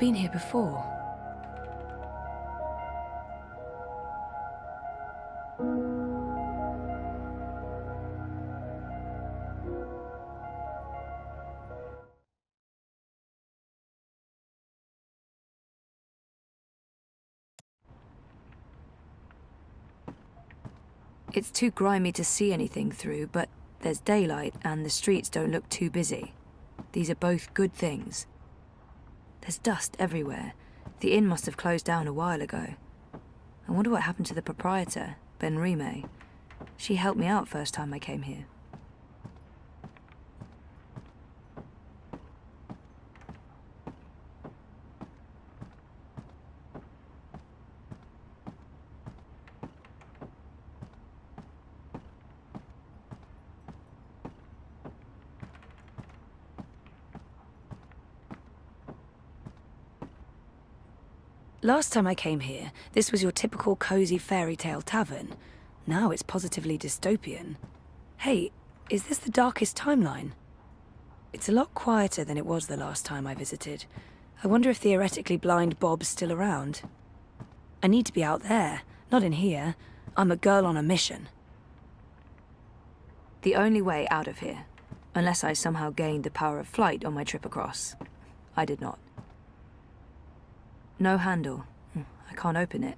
been here before. It's too grimy to see anything through, but there's daylight and the streets don't look too busy. These are both good things. There's dust everywhere. The inn must have closed down a while ago. I wonder what happened to the proprietor, Ben. She helped me out first time I came here. Last time I came here, this was your typical cozy fairy tale tavern. Now it's positively dystopian. Hey, is this the darkest timeline? It's a lot quieter than it was the last time I visited. I wonder if theoretically blind Bob's still around. I need to be out there, not in here. I'm a girl on a mission. The only way out of here, unless I somehow gained the power of flight on my trip across. I did not. No handle. I can't open it.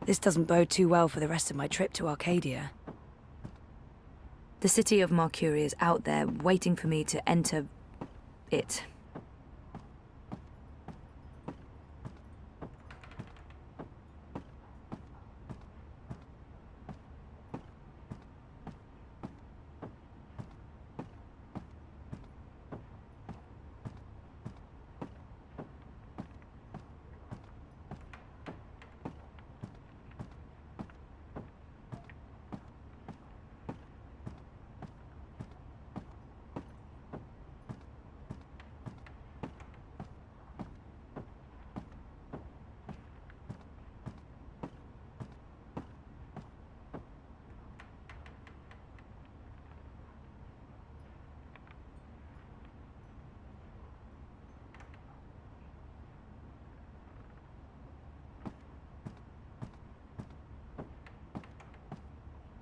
This doesn't bode too well for the rest of my trip to Arcadia. The city of Marcuia is out there, waiting for me to enter it.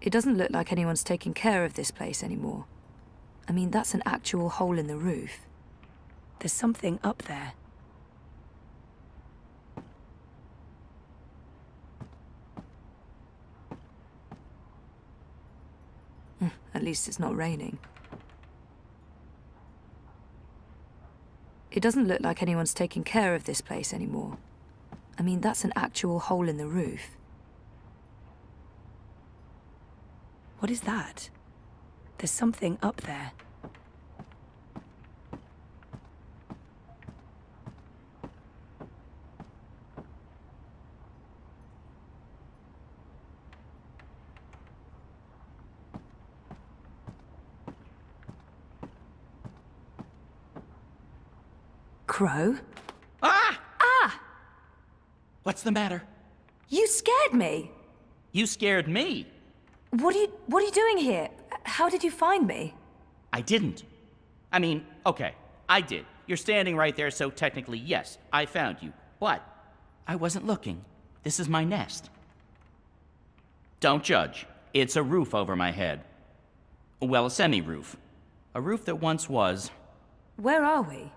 It doesn't look like anyone's taking care of this place anymore. I mean, that's an actual hole in the roof. There's something up there. At least it's not raining. It doesn't look like anyone's taking care of this place anymore. I mean, that's an actual hole in the roof. What is that? There's something up there. Crow? Ah! Ah! What's the matter? You scared me! You scared me. What are you doing here? How did you find me? I didn't. I mean, okay, I did. You're standing right there, so technically, yes, I found you. But I wasn't looking. This is my nest. Don't judge. It's a roof over my head. Well, a semi-roof. A roof that once was... Where are we?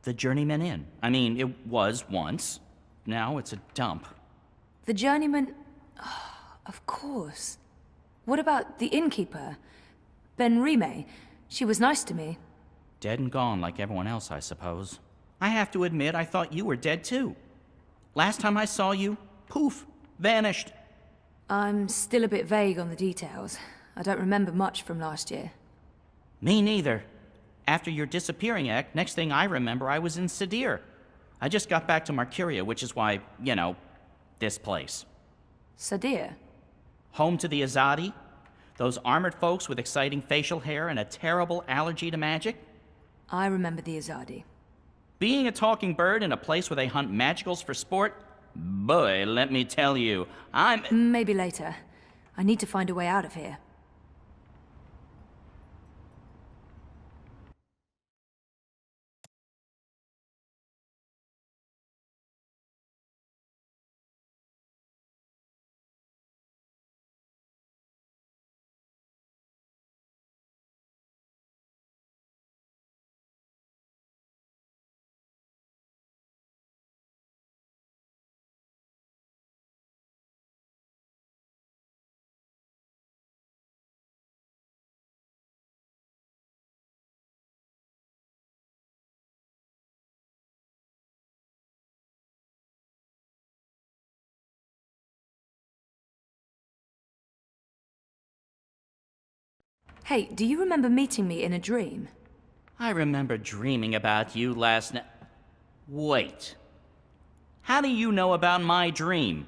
The Journeyman Inn. I mean, it was once. Now it's a dump. The Journeyman... Oh, of course. What about the innkeeper? Ben. She was nice to me. Dead and gone like everyone else, I suppose. I have to admit, I thought you were dead too. Last time I saw you, poof, vanished. I'm still a bit vague on the details. I don't remember much from last year. Me neither. After your disappearing act, next thing I remember, I was in Sadir. I just got back to Marcuia, which is why, this place. Sadir? Home to the Azadi? Those armored folks with exciting facial hair and a terrible allergy to magic? I remember the Azadi. Being a talking bird in a place where they hunt magicals for sport? Boy, let me tell you, Maybe later. I need to find a way out of here. Hey, do you remember meeting me in a dream? I remember dreaming about you last night. Wait. How do you know about my dream?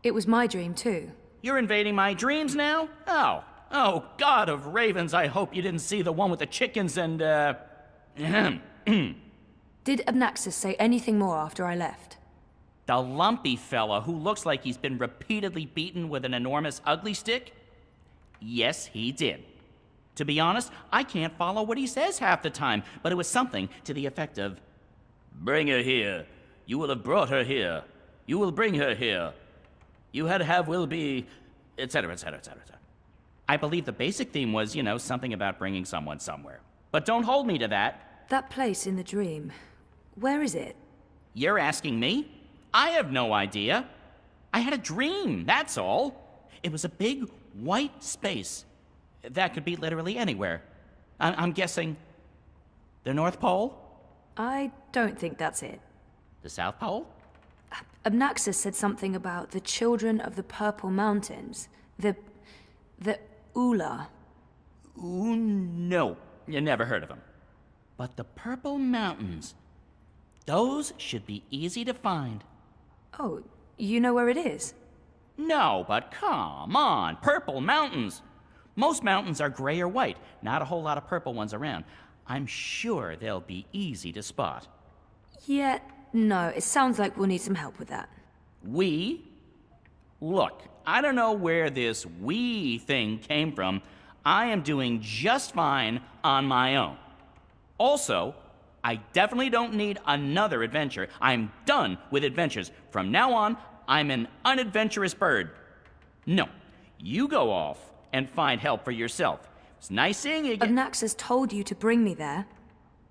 It was my dream, too. You're invading my dreams now? Oh, God of ravens, I hope you didn't see the one with the chickens and, Did Abnaxis say anything more after I left? The lumpy fella who looks like he's been repeatedly beaten with an enormous ugly stick? Yes, he did. To be honest, I can't follow what he says half the time, but it was something to the effect of, "Bring her here. You will have brought her here. You will bring her here. You had have will be," etc., etc., etc. I believe the basic theme was, something about bringing someone somewhere. But don't hold me to that. That place in the dream, where is it? You're asking me? I have no idea. I had a dream, that's all. It was a big white space. That could be literally anywhere. I'm guessing the North Pole? I don't think that's it. The South Pole? Abnaxis said something about the children of the Purple Mountains. The Ula. Ooh, no. You never heard of them. But the Purple Mountains, those should be easy to find. Oh, you know where it is? No, but come on, Purple Mountains. Most mountains are gray or white, not a whole lot of purple ones around. I'm sure they'll be easy to spot. Yeah, no, it sounds like we'll need some help with that. We? Look, I don't know where this we thing came from. I am doing just fine on my own. Also, I definitely don't need another adventure. I'm done with adventures. From now on, I'm an unadventurous bird. No, you go off and find help for yourself. It's nice seeing you again. Abnaxis told you to bring me there.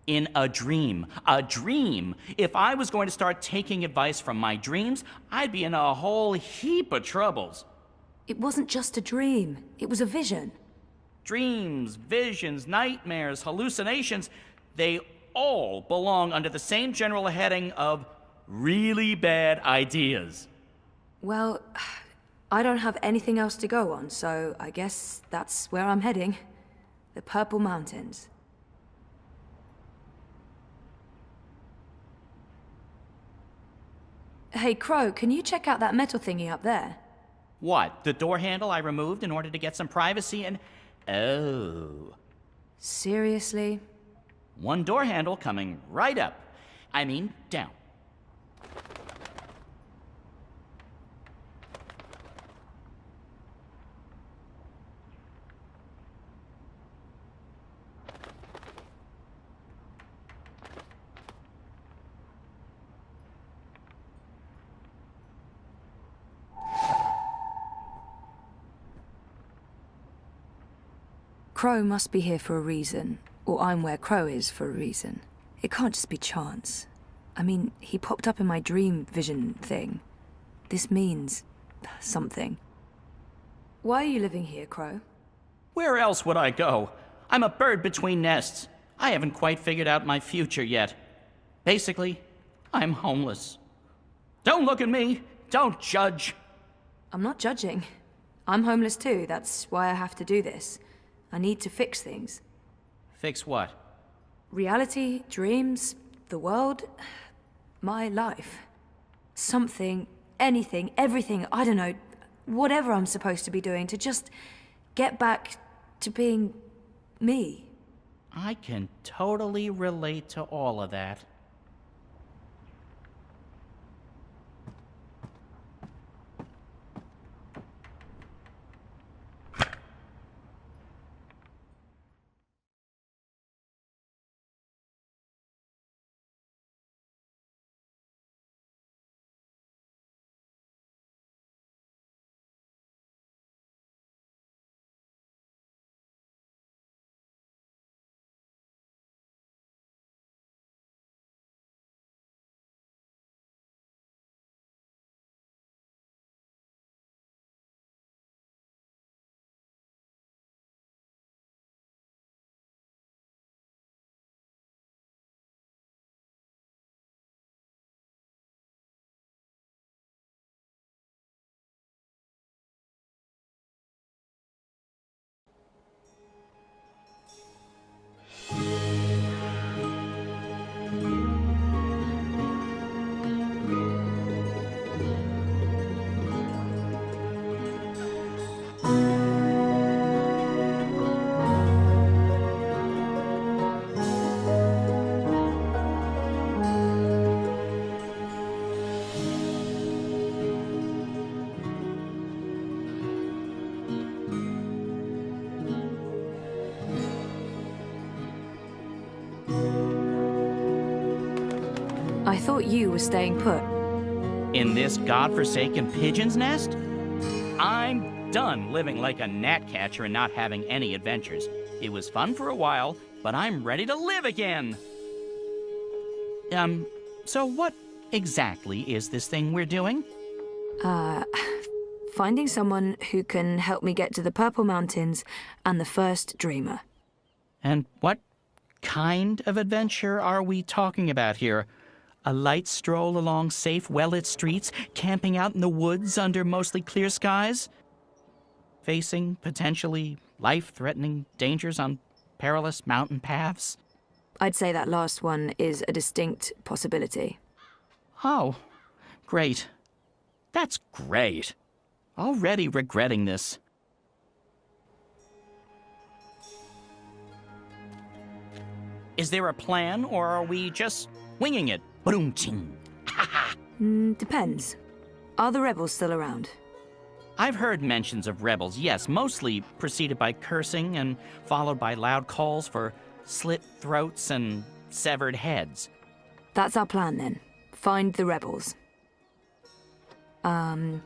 In a dream. A dream. If I was going to start taking advice from my dreams, I'd be in a whole heap of troubles. It wasn't just a dream. It was a vision. Dreams, visions, nightmares, hallucinations, they all belong under the same general heading of really bad ideas. Well, I don't have anything else to go on, so I guess that's where I'm heading. The Purple Mountains. Hey, Crow, can you check out that metal thingy up there? What, the door handle I removed in order to get some privacy and... Oh. Seriously? One door handle coming right up. I mean, down. Crow must be here for a reason, or I'm where Crow is for a reason. It can't just be chance. I mean, he popped up in my dream vision thing. This means something. Why are you living here, Crow? Where else would I go? I'm a bird between nests. I haven't quite figured out my future yet. Basically, I'm homeless. Don't look at me. Don't judge. I'm not judging. I'm homeless too. That's why I have to do this. I need to fix things. Fix what? Reality, dreams, the world. my life. Something, anything, everything, I don't know, whatever I'm supposed to be doing to just get back to being me. I can totally relate to all of that. I thought you were staying put. In this godforsaken pigeon's nest? I'm done living like a gnatcatcher and not having any adventures. It was fun for a while, but I'm ready to live again! So what exactly is this thing we're doing? Finding someone who can help me get to the Purple Mountains and the first Dreamer. And what kind of adventure are we talking about here? A light stroll along safe, well-lit streets, camping out in the woods under mostly clear skies? Facing potentially life-threatening dangers on perilous mountain paths? I'd say that last one is a distinct possibility. Oh, great. That's great. Already regretting this. Is there a plan, or are we just winging it? Ba-doom-ching. Depends. Are the rebels still around? I've heard mentions of rebels, yes, mostly preceded by cursing and followed by loud calls for slit throats and severed heads. That's our plan then. Find the rebels. Any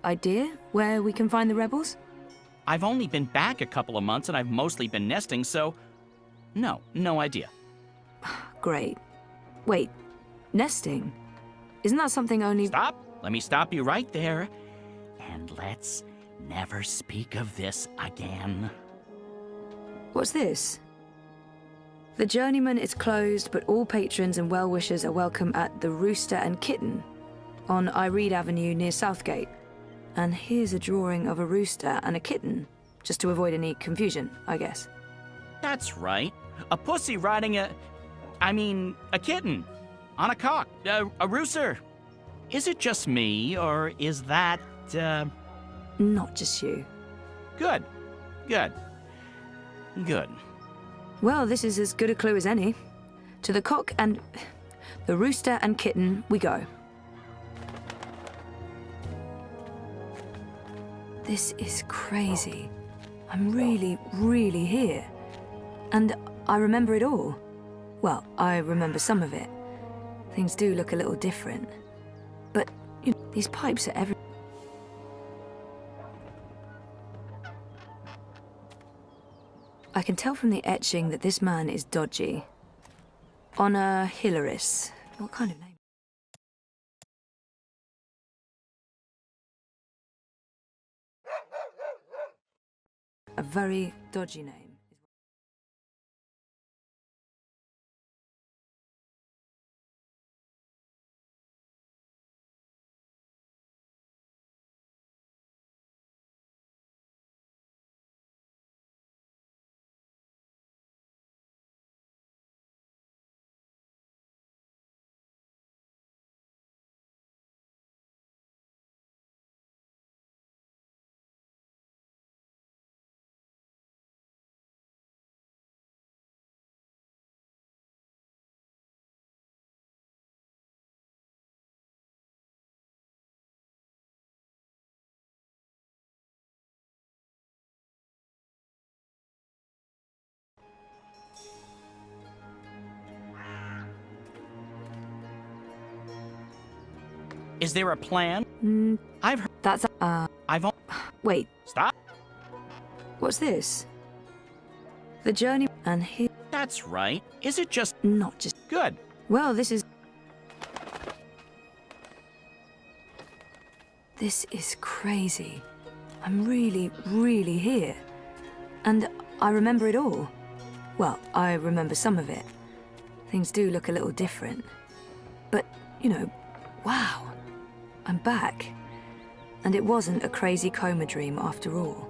idea where we can find the rebels? I've only been back a couple of months and I've mostly been nesting, so no idea. Great. Wait, nesting? Isn't that something only— Stop! Let me stop you right there. And let's never speak of this again. What's this? The Journeyman is closed, but all patrons and well-wishers are welcome at the Rooster and Kitten on Ireed Avenue near Southgate. And here's a drawing of a rooster and a kitten, just to avoid any confusion, I guess. That's right. A pussy riding a kitten. On a cock. A rooster. Is it just me, or is that, Not just you. Good. Well, this is as good a clue as any. To the cock and the rooster and kitten we go. This is crazy. I'm really here. And I remember it all. Well, I remember some of it. Things do look a little different. But, you know, these pipes are everywhere. I can tell from the etching that this man is dodgy. Honor Hilaris. What kind of name? A very dodgy name. Is there a plan? I've heard. That's, I've. wait, Stop. what's this? The journey, and here, That's right. Is it just not just, good? well, this is crazy. I'm really here. And I remember it all. Well, I remember some of it. Things do look a little different. But, you know, wow. I'm back. And it wasn't a crazy coma dream after all.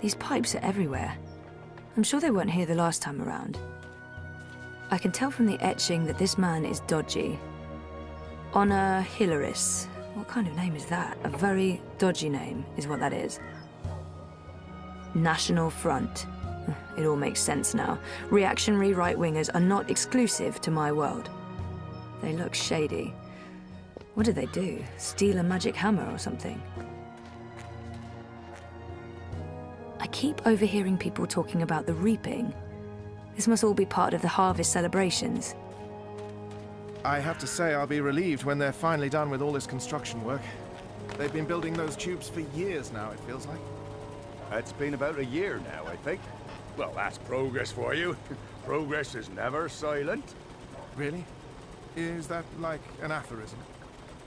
These pipes are everywhere. I'm sure they weren't here the last time around. I can tell from the etching that this man is dodgy. Honor Hilaris. What kind of name is that? A very dodgy name is what that is. National Front. It all makes sense now. Reactionary right-wingers are not exclusive to my world. They look shady. What did they do? Steal a magic hammer or something? I keep overhearing people talking about the reaping. This must all be part of the harvest celebrations. I have to say I'll be relieved when they're finally done with all this construction work. They've been building those tubes for years now, it feels like. It's been about a year now, I think. Well, that's progress for you. Progress is never silent. Really? Is that like an aphorism?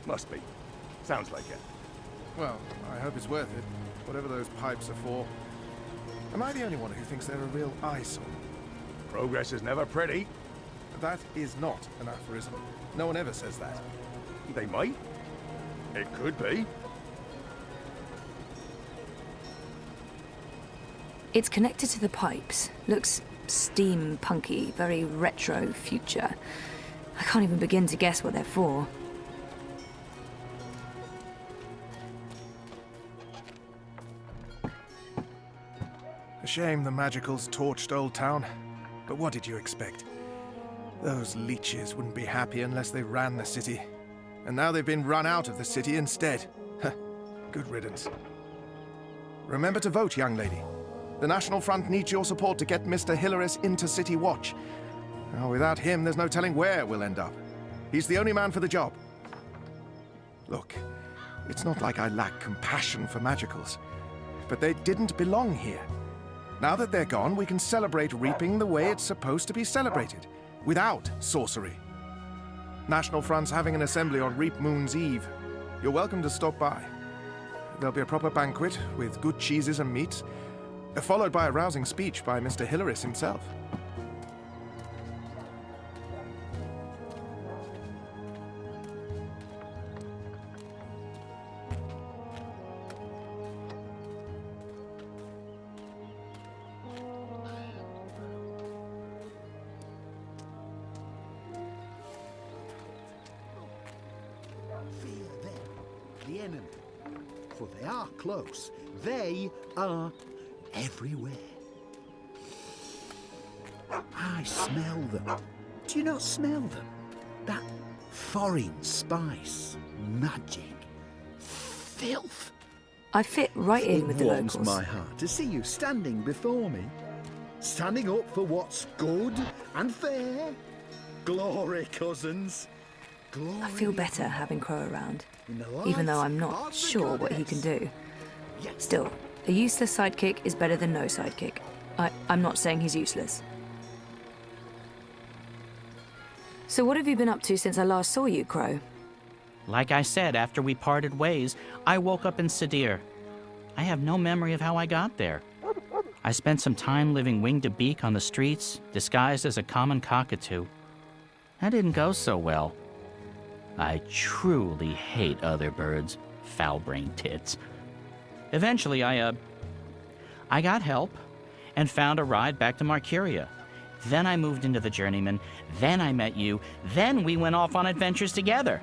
Must be. Sounds like it. Well, I hope it's worth it, whatever those pipes are for. Am I the only one who thinks they're a real eyesore? Progress is never pretty. That is not an aphorism. No one ever says that. They might. It could be. It's connected to the pipes. Looks steampunky, very retro future. I can't even begin to guess what they're for. A shame the Magicals torched Old Town. But what did you expect? Those leeches wouldn't be happy unless they ran the city. And now they've been run out of the city instead. Good riddance. Remember to vote, young lady. The National Front needs your support to get Mr. Hilaris into City Watch. Now, without him, there's no telling where we'll end up. He's the only man for the job. Look, it's not like I lack compassion for Magicals, but they didn't belong here. Now that they're gone, we can celebrate reaping the way it's supposed to be celebrated, without sorcery. National Front's having an assembly on Reap Moon's Eve. You're welcome to stop by. There'll be a proper banquet with good cheeses and meats, followed by a rousing speech by Mr. Hilaris himself. The enemy, for they are close. They are everywhere. I smell them. Do you not smell them? That foreign spice, magic, filth. I fit right in with the It warms locals. my heart to see you standing before me, standing up for what's good and fair. Glory, cousins. I feel better having Crow around, in the even though light I'm not of the sure what he can goddess. do. Yes. Still, a useless sidekick is better than no sidekick. I'm not saying he's useless. So what have you been up to since I last saw you, Crow? Like I said, after we parted ways, I woke up in Sadir. I have no memory of how I got there. I spent some time living wing to beak on the streets, disguised as a common cockatoo. That didn't go so well. I truly hate other birds, foul-brained tits. Eventually, I got help and found a ride back to Marcuia. Then I moved into the Journeyman, then I met you, then we went off on adventures together.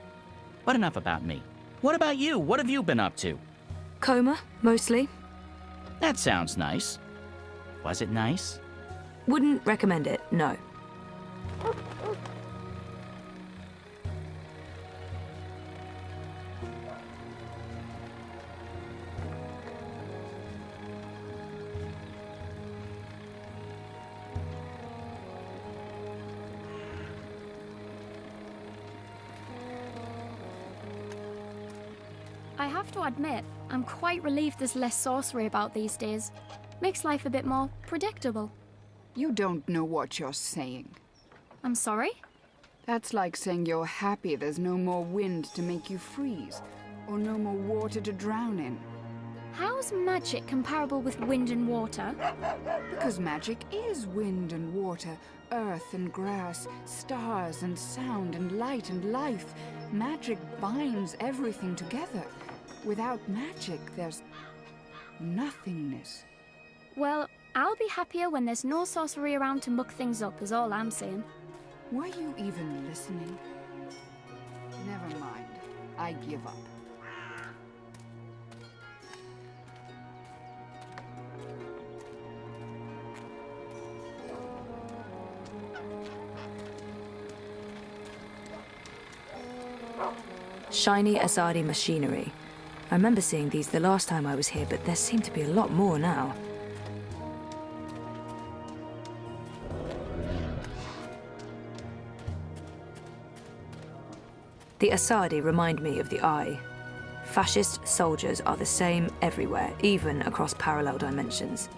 But enough about me. What about you? What have you been up to? Coma, mostly. That sounds nice. Was it nice? Wouldn't recommend it, no. I have to admit, I'm quite relieved there's less sorcery about these days. Makes life a bit more predictable. You don't know what you're saying. I'm sorry? That's like saying you're happy there's no more wind to make you freeze, or no more water to drown in. How's magic comparable with wind and water? Because magic is wind and water, earth and grass, stars and sound and light and life. Magic binds everything together. Without magic, there's nothingness. Well, I'll be happier when there's no sorcery around to muck things up, is all I'm saying. Were you even listening? Never mind. I give up. Shiny Azadi machinery. I remember seeing these the last time I was here, but there seem to be a lot more now. The Asadi remind me of the Eye. Fascist soldiers are the same everywhere, even across parallel dimensions.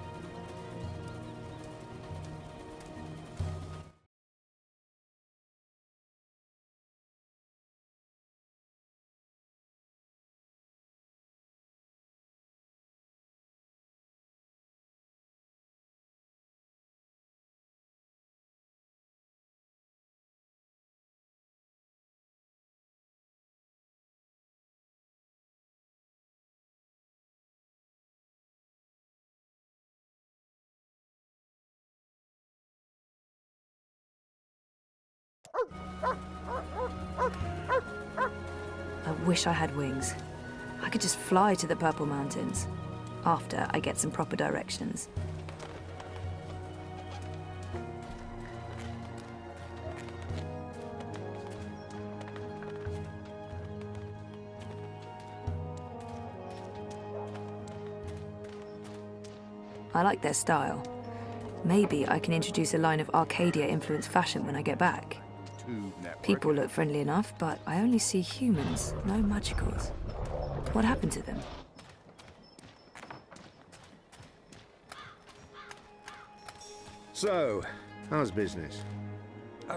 I wish I had wings. I could just fly to the Purple Mountains, after I get some proper directions. I like their style. Maybe I can introduce a line of Arcadia-influenced fashion when I get back. People look friendly enough, but I only see humans, no magicals. What happened to them? So, how's business?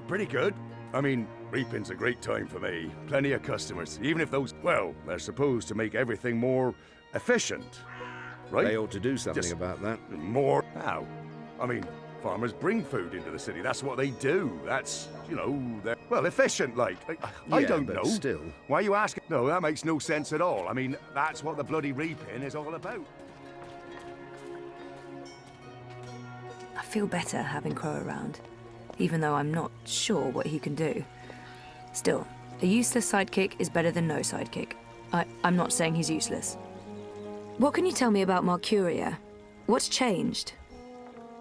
Pretty good. I mean, reaping's a great time for me. Plenty of customers, even if those, well, they're supposed to make everything more efficient, right? They ought to do something Just about that. More how? I mean, farmers bring food into the city. That's what they do. That's, you know, they're, well, efficient, like. I Yeah, don't but know. still. Why are you asking? No, that makes no sense at all. I mean, that's what the bloody reaping is all about. I feel better having Crow around, even though I'm not sure what he can do. Still, a useless sidekick is better than no sidekick. I'm not saying he's useless. What can you tell me about Marcuia? What's changed?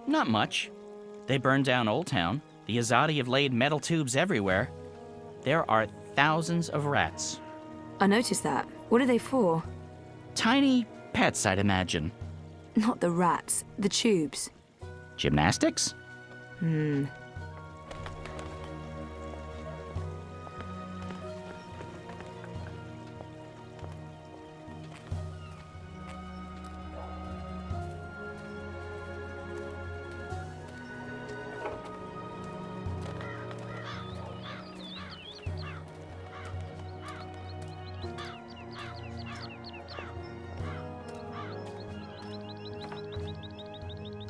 Not much. They burned down Old Town. The Azadi have laid metal tubes everywhere. There are thousands of rats. I noticed that. What are they for? Tiny pets, I'd imagine. Not the rats, the tubes. Gymnastics?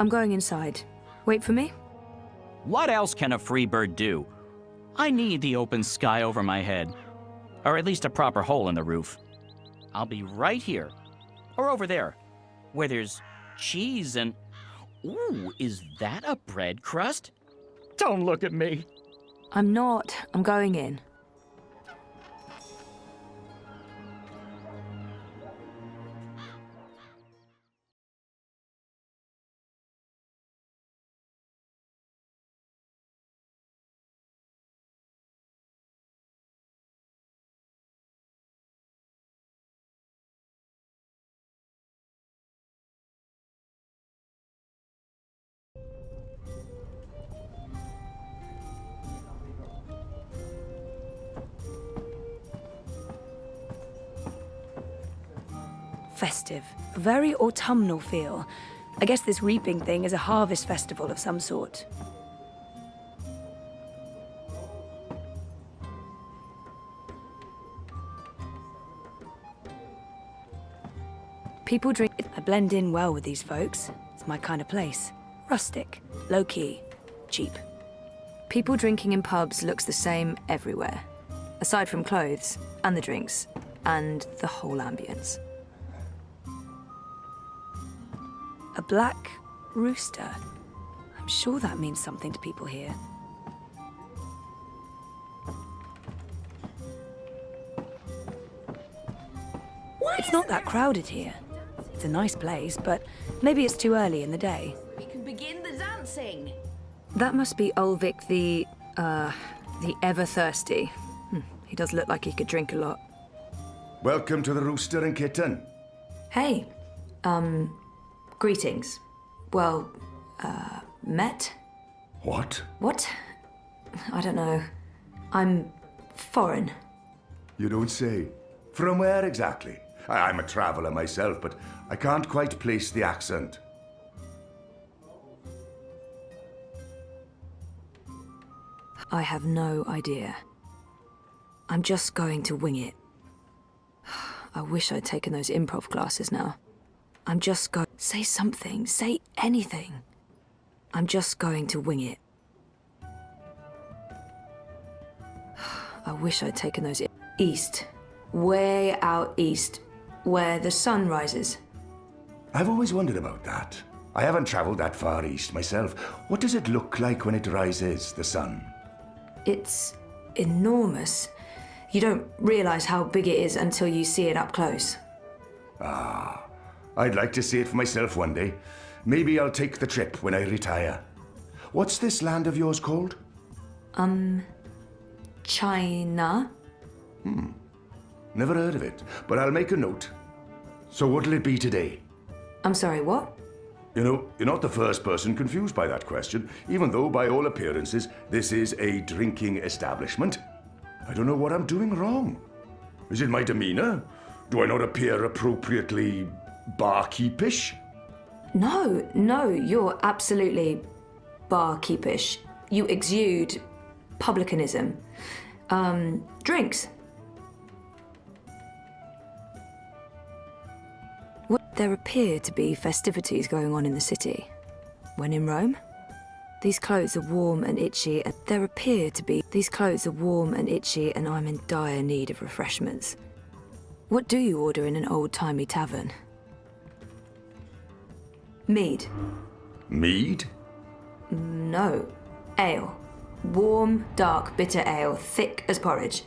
I'm going inside. Wait for me? What else can a free bird do? I need the open sky over my head. Or at least a proper hole in the roof. I'll be right here. Or over there, where there's cheese and... Ooh, is that a bread crust? Don't look at me. I'm not. I'm going in. Festive. A very autumnal feel. I guess this reaping thing is a harvest festival of some sort. People drink. I blend in well with these folks. It's my kind of place. Rustic, low-key, cheap. People drinking in pubs looks the same everywhere. Aside from clothes, and the drinks, and the whole ambience. A black rooster. I'm sure that means something to people here. It's not that crowded here. It's a nice place, but maybe it's too early in the day. We can begin the dancing. That must be Ulvik the ever-thirsty. He does look like he could drink a lot. Welcome to the Rooster and Kitten. Hey, greetings. Well, met? What? What? I don't know. I'm foreign. You don't say. From where exactly? I'm a traveller myself, but I can't quite place the accent. I have no idea. I'm just going to wing it. I wish I'd taken those improv classes now. I'm just go- Say something. Say anything. I'm just going to wing it. I wish I'd taken those east. Way out east. Where the sun rises. I've always wondered about that. I haven't travelled that far east myself. What does it look like when it rises, the sun? It's enormous. You don't realise how big it is until you see it up close. Ah, I'd like to see it for myself one day. Maybe I'll take the trip when I retire. What's this land of yours called? China? Never heard of it, but I'll make a note. So what'll it be today? I'm sorry, what? You know, you're not the first person confused by that question, even though by all appearances this is a drinking establishment. I don't know what I'm doing wrong. Is it my demeanour? Do I not appear appropriately barkeepish? No, you're absolutely barkeepish. You exude publicanism. Drinks. There appear to be festivities going on in the city. When in Rome? These clothes are warm and itchy, and these clothes are warm and itchy, and I'm in dire need of refreshments. What do you order in an old-timey tavern? Mead. Mead? No. Ale. Warm, dark, bitter ale, thick as porridge.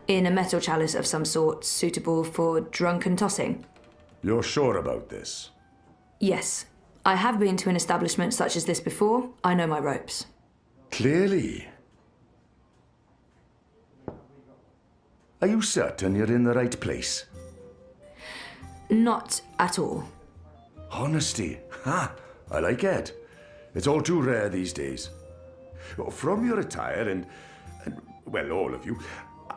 In a metal chalice of some sort, suitable for drunken tossing. You're sure about this? Yes. I have been to an establishment such as this before. I know my ropes. Clearly. Are you certain you're in the right place? Not at all. Honesty. Ha! I like it. It's all too rare these days. From your attire and well, all of you,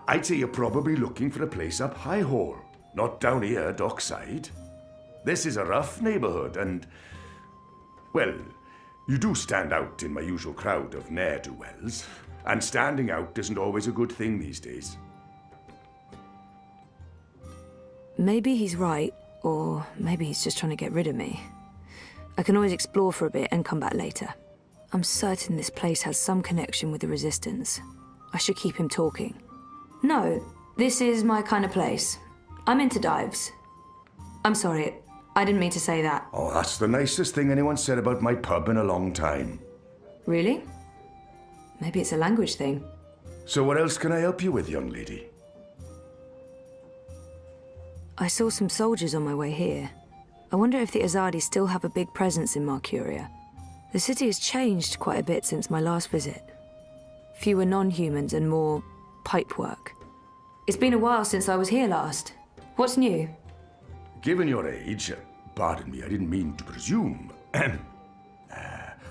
I'd say you're probably looking for a place up High Hall, not down here, dockside. This is a rough neighbourhood and, well, you do stand out in my usual crowd of ne'er-do-wells, and standing out isn't always a good thing these days. Maybe he's right, or maybe he's just trying to get rid of me. I can always explore for a bit and come back later. I'm certain this place has some connection with the Resistance. I should keep him talking. No, this is my kind of place. I'm into dives. I'm sorry, I didn't mean to say that. Oh, that's the nicest thing anyone said about my pub in a long time. Really? Maybe it's a language thing. So what else can I help you with, young lady? I saw some soldiers on my way here. I wonder if the Azadi still have a big presence in Marcuia. The city has changed quite a bit since my last visit. Fewer non-humans and more pipework. It's been a while since I was here last. What's new? Given your age, pardon me, I didn't mean to presume.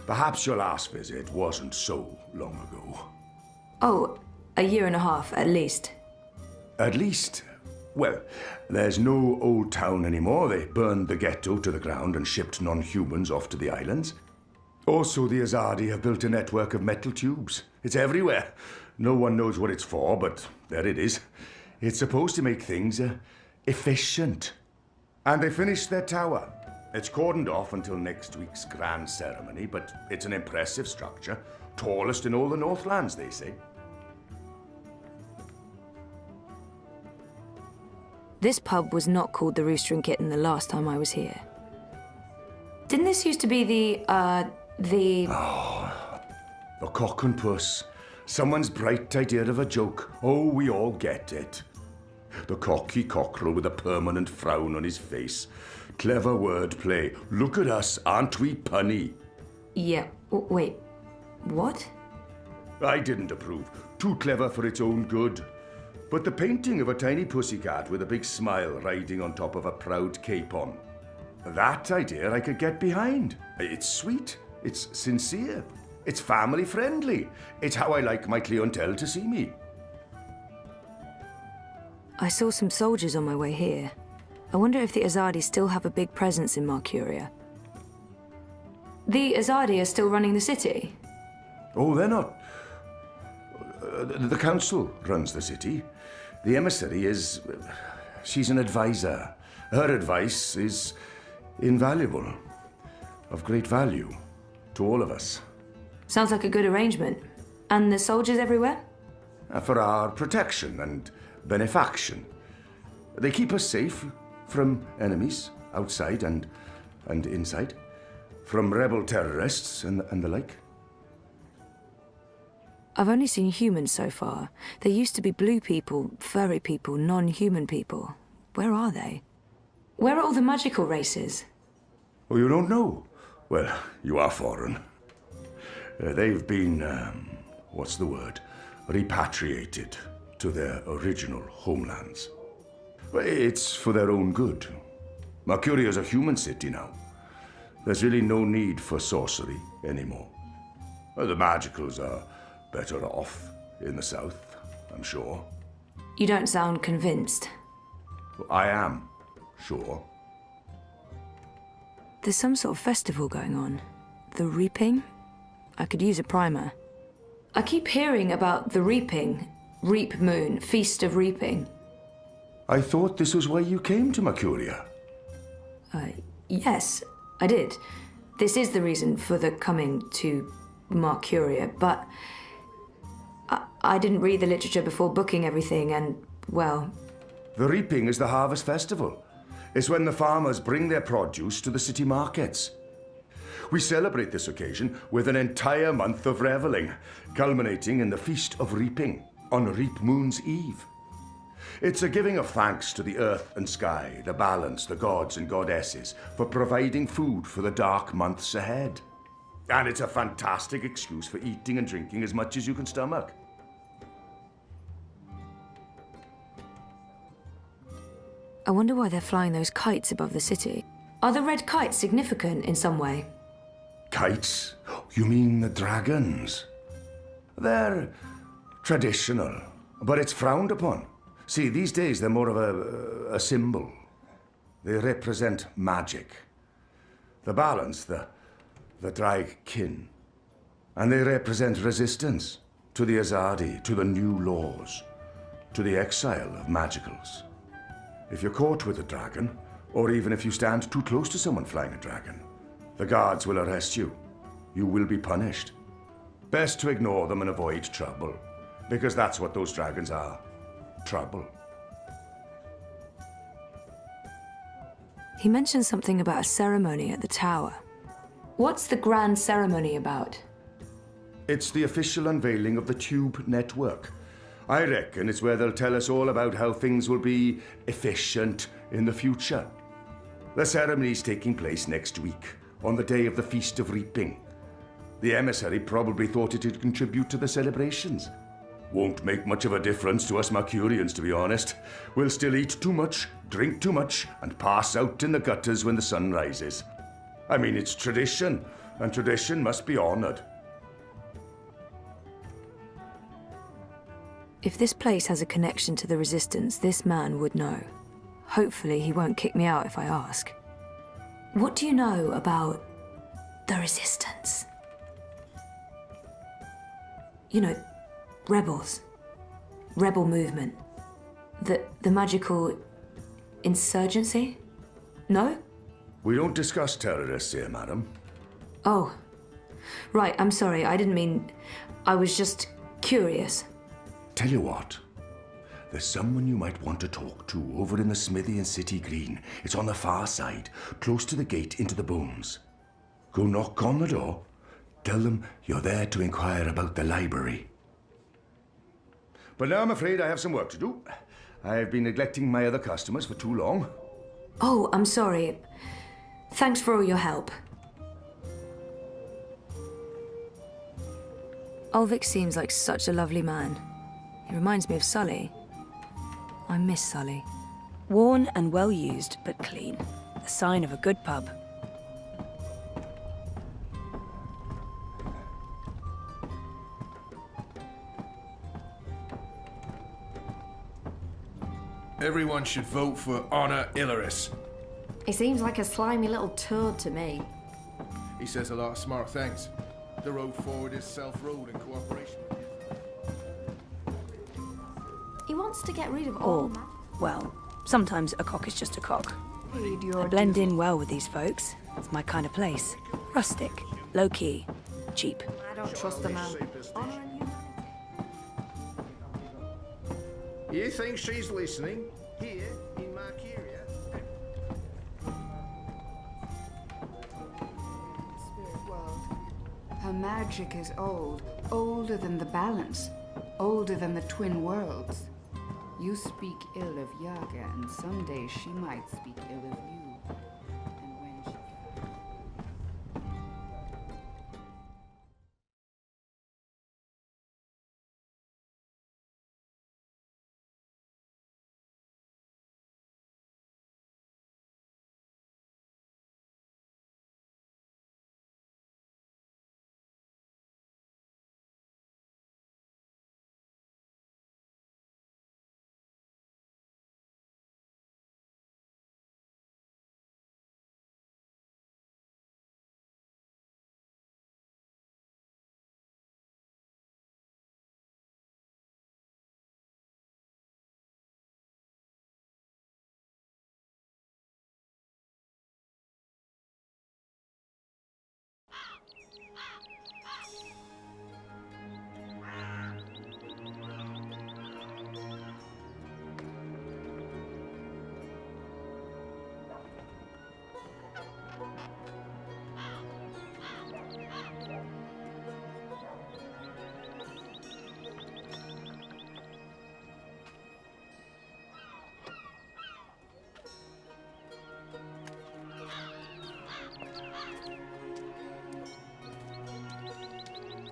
Perhaps your last visit wasn't so long ago. Oh, a year and a half, at least. At least? Well, there's no old town anymore. They burned the ghetto to the ground and shipped non-humans off to the islands. Also, the Azadi have built a network of metal tubes. It's everywhere. No one knows what it's for, but there it is. It's supposed to make things efficient. And they finished their tower. It's cordoned off until next week's grand ceremony, but it's an impressive structure. Tallest in all the Northlands, they say. This pub was not called the Rooster and Kitten the last time I was here. Didn't this used to be the... The cock and puss. Someone's bright idea of a joke. Oh, we all get it. The cocky cockerel with a permanent frown on his face. Clever wordplay. Look at us, aren't we punny? Yeah, wait, what? I didn't approve. Too clever for its own good. But the painting of a tiny pussycat with a big smile riding on top of a proud capon. That idea I could get behind. It's sweet. It's sincere. It's family friendly. It's how I like my clientele to see me. I saw some soldiers on my way here. I wonder if the Azadi still have a big presence in Marcuia. The Azadi are still running the city? Oh, they're not. The council runs the city. The emissary is... she's an advisor. Her advice is invaluable. Of great value to all of us. Sounds like a good arrangement. And the soldiers everywhere? For our protection and benefaction. They keep us safe from enemies, outside and inside. From rebel terrorists and the like. I've only seen humans so far. There used to be blue people, furry people, non-human people. Where are they? Where are all the magical races? Oh, you don't know? Well, you are foreign. They've been, what's the word? Repatriated to their original homelands. Well, it's for their own good. Marcuia is a human city now. There's really no need for sorcery anymore. Well, the magicals are better off in the south, I'm sure. You don't sound convinced. I am, sure. There's some sort of festival going on. The Reaping? I could use a primer. I keep hearing about the Reaping. Reap Moon, Feast of Reaping. I thought this was why you came to Marcuia. Yes, I did. This is the reason for the coming to Marcuia, but I didn't read the literature before booking everything and, well... The Reaping is the harvest festival. It's when the farmers bring their produce to the city markets. We celebrate this occasion with an entire month of reveling, culminating in the Feast of Reaping on Reap Moon's Eve. It's a giving of thanks to the earth and sky, the balance, the gods and goddesses, for providing food for the dark months ahead. And it's a fantastic excuse for eating and drinking as much as you can stomach. I wonder why they're flying those kites above the city. Are the red kites significant in some way? Kites? You mean the dragons? They're traditional, but it's frowned upon. See, these days they're more of a symbol. They represent magic. The balance, the drag kin. And they represent resistance to the Azadi, to the new laws, to the exile of magicals. If you're caught with a dragon, or even if you stand too close to someone flying a dragon, The guards will arrest you. You will be punished. Best to ignore them and avoid trouble, because that's what those dragons are. Trouble. He mentioned something about a ceremony at the tower. What's the grand ceremony about? It's the official unveiling of the Tube network. I reckon it's where they'll tell us all about how things will be efficient in the future. The ceremony's taking place next week, on the day of the Feast of Reaping. The emissary probably thought it'd contribute to the celebrations. Won't make much of a difference to us Marcurians, to be honest. We'll still eat too much, drink too much, and pass out in the gutters when the sun rises. I mean, it's tradition, and tradition must be honored. If this place has a connection to the Resistance, this man would know. Hopefully he won't kick me out if I ask. What do you know about the Resistance? You know, rebels. Rebel movement. The magical insurgency? No? We don't discuss terrorists here, madam. Oh. Right, I'm sorry, I didn't mean... I was just curious. Tell you what, there's someone you might want to talk to over in the smithy in City Green. It's on the far side, close to the gate into the booms. Go knock on the door. Tell them you're there to inquire about the library. But now I'm afraid I have some work to do. I've been neglecting my other customers for too long. Oh, I'm sorry. Thanks for all your help. Ulvik seems like such a lovely man. He reminds me of Sully. I miss Sully. Worn and well used, but clean. The sign of a good pub. Everyone should vote for Honor Ilaris. He seems like a slimy little toad to me. He says a lot of smart things. The road forward is self-ruled in cooperation with you. He wants to get rid of all Or, well, sometimes a cock is just a cock. Read your I blend in well with these folks. It's my kind of place. Rustic, low-key, cheap. I don't trust the man. You think she's listening? Here, in Marcuia? spirit world. Her magic is old, older than the balance, older than the twin worlds. You speak ill of Yaga, and someday she might speak ill of you. And when she...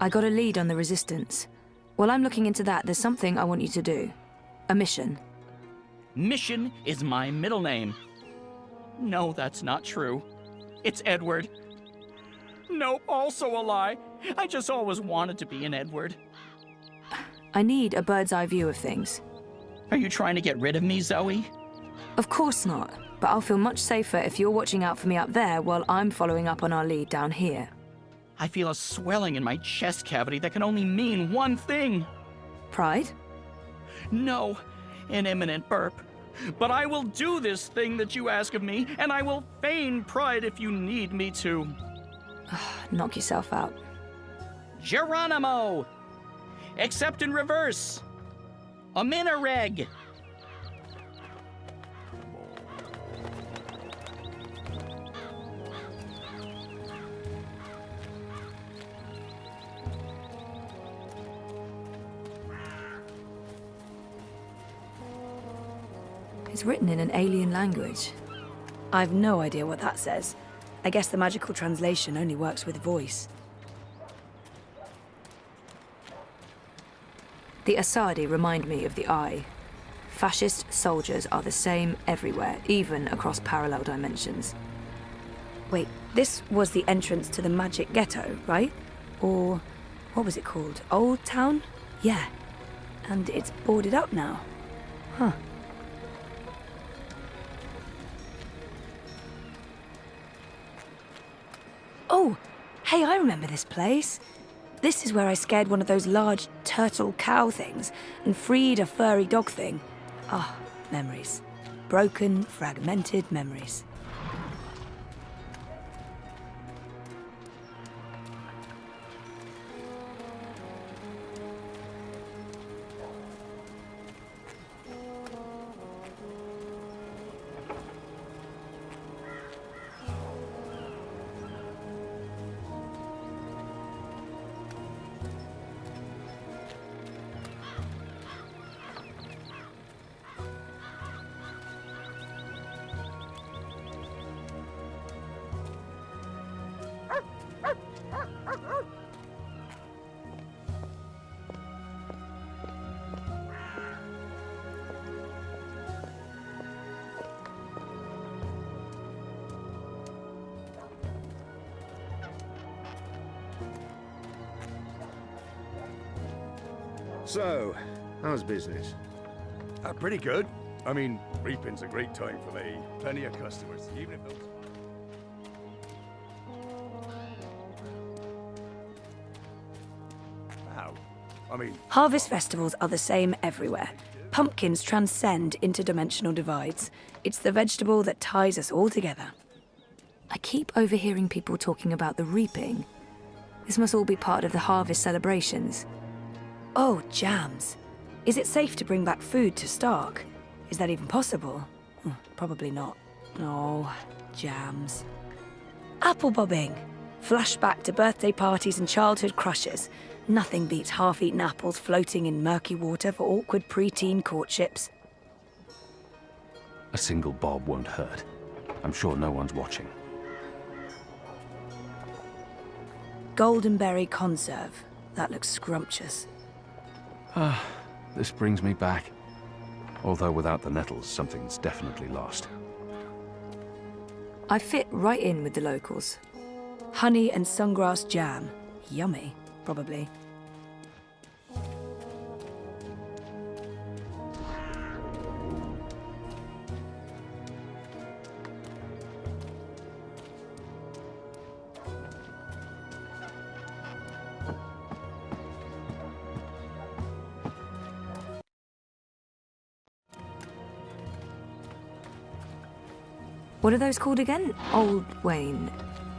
I got a lead on the Resistance. While I'm looking into that, there's something I want you to do. A mission. Mission is my middle name. No, that's not true. It's Edward. Nope, also a lie. I just always wanted to be an Edward. I need a bird's eye view of things. Are you trying to get rid of me, Zoe? Of course not, but I'll feel much safer if you're watching out for me up there while I'm following up on our lead down here. I feel a swelling in my chest cavity that can only mean one thing. Pride? No, an imminent burp. But I will do this thing that you ask of me, and I will feign pride if you need me to. Knock yourself out. Geronimo! Except in reverse. A Minareg. It's written in an alien language. I've no idea what that says. I guess the magical translation only works with voice. The Asadi remind me of the Eye. Fascist soldiers are the same everywhere, even across parallel dimensions. Wait, this was the entrance to the magic ghetto, right? Or what was it called? Old Town? Yeah. And it's boarded up now. Huh. Oh, hey, I remember this place. This is where I scared one of those large turtle cow things and freed a furry dog thing. Ah, memories. Broken, fragmented memories. So, how's business? Pretty good. I mean, reaping's a great time for me. Plenty of customers, even if those... How? I mean... Harvest festivals are the same everywhere. Pumpkins transcend interdimensional divides. It's the vegetable that ties us all together. I keep overhearing people talking about the reaping. This must all be part of the harvest celebrations. Oh, jams. Is it safe to bring back food to Stark? Is that even possible? Probably not. Oh, jams. Apple bobbing. Flashback to birthday parties and childhood crushes. Nothing beats half-eaten apples floating in murky water for awkward preteen courtships. A single bob won't hurt. I'm sure no one's watching. Goldenberry conserve. That looks scrumptious. This brings me back. Although without the nettles, something's definitely lost. I fit right in with the locals. Honey and sungrass jam. Yummy, probably. What are those called again? Old Wayne,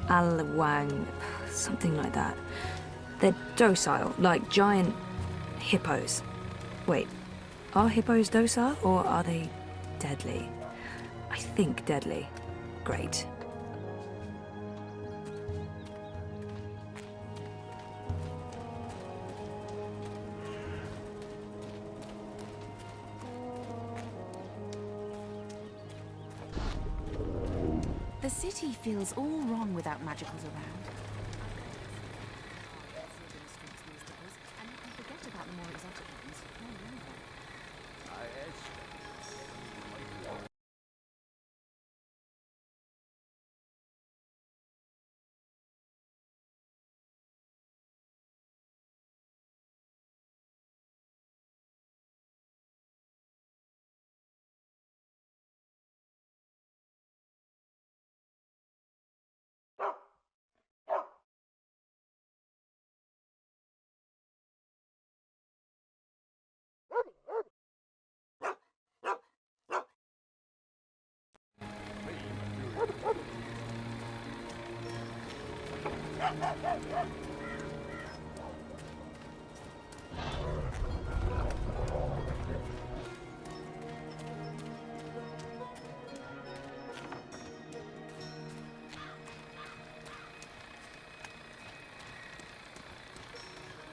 Alwang, something like that. They're docile, like giant hippos. Wait, are hippos docile or are they deadly? I think deadly. Great. The city feels all wrong without magicals around. And you can forget about the more exotic ones.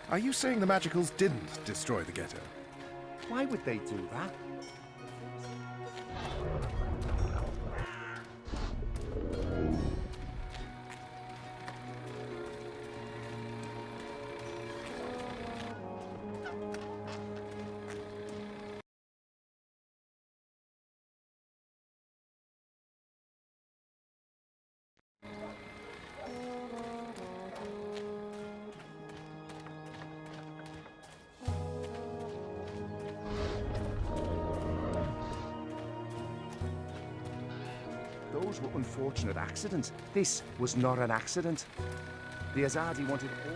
Are you saying the Magicals didn't destroy the ghetto? Why would they do that? Those were unfortunate accidents. This was not an accident. The Azadi wanted all...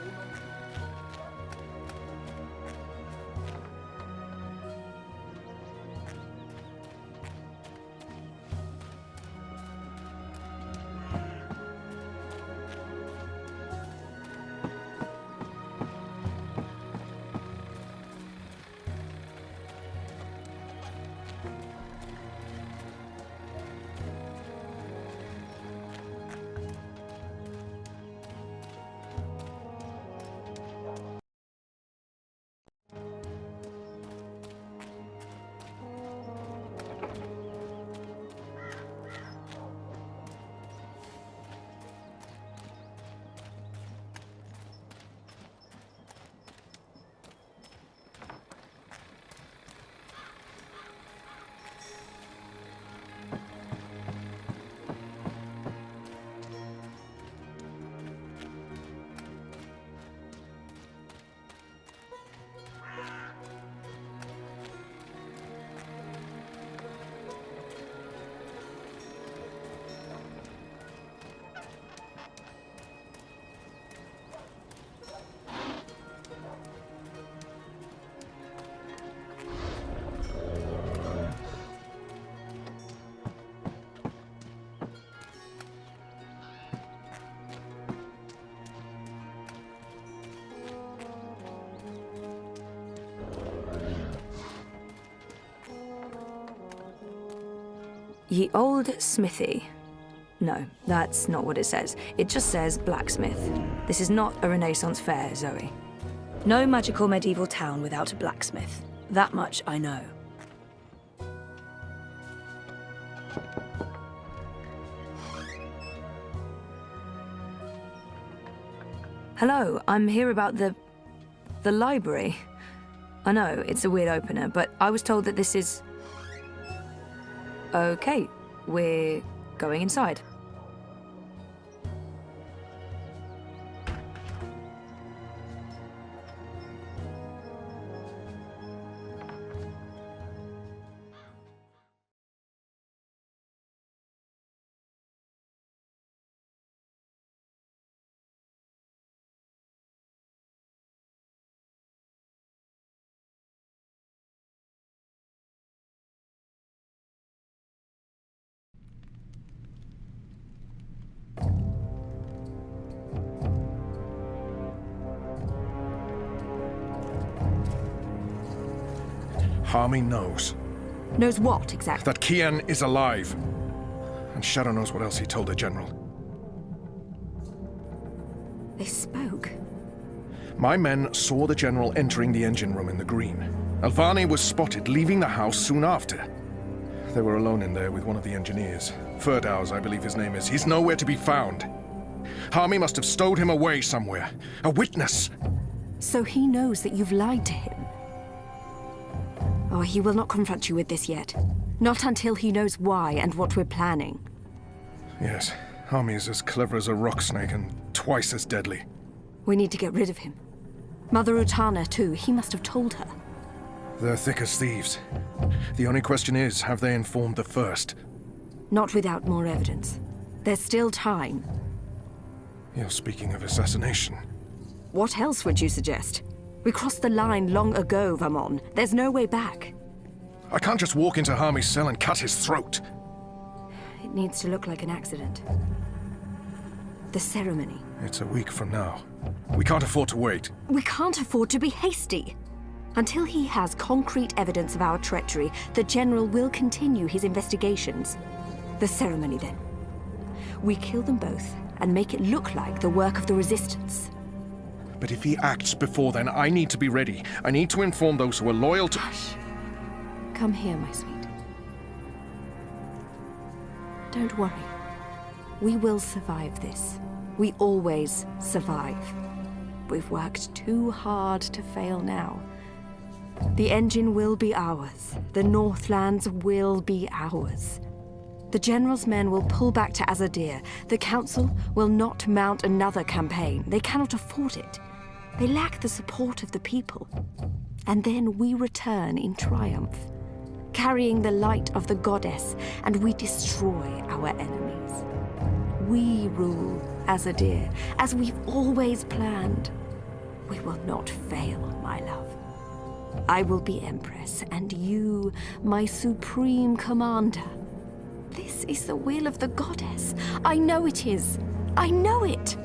Ye old smithy. No, that's not what it says. It just says blacksmith. This is not a Renaissance fair, Zoe. No magical medieval town without a blacksmith. That much I know. Hello, I'm here about the library. I know, it's a weird opener, but I was told that this is... Okay, we're going inside. Harmy knows. Knows what, exactly? That Kian is alive. And Shadow knows what else he told the General. They spoke. My men saw the General entering the engine room in the green. Alvani was spotted leaving the house soon after. They were alone in there with one of the engineers. Ferdaus, I believe his name is. He's nowhere to be found. Harmy must have stowed him away somewhere. A witness! So he knows that you've lied to him? Oh, he will not confront you with this yet. Not until he knows why and what we're planning. Yes, Harmy is as clever as a rock snake and twice as deadly. We need to get rid of him. Mother Utana, too. He must have told her. They're thick as thieves. The only question is, have they informed the first? Not without more evidence. There's still time. You're speaking of assassination. What else would you suggest? We crossed the line long ago, Vamon. There's no way back. I can't just walk into Harmy's cell and cut his throat. It needs to look like an accident. The ceremony, It's a week from now. We can't afford to wait. We can't afford to be hasty. Until he has concrete evidence of our treachery, the General will continue his investigations. The ceremony, then. We kill them both and make it look like the work of the Resistance. But if he acts before then, I need to be ready. I need to inform those who are loyal to... Hush. Come here, my sweet. Don't worry. We will survive this. We always survive. We've worked too hard to fail now. The engine will be ours. The Northlands will be ours. The General's men will pull back to Azadir. The Council will not mount another campaign. They cannot afford it. They lack the support of the people. And then we return in triumph, carrying the light of the goddess, and we destroy our enemies. We rule Azadir, as we've always planned. We will not fail, my love. I will be Empress, and you, my supreme commander. This is the will of the goddess. I know it is. I know it.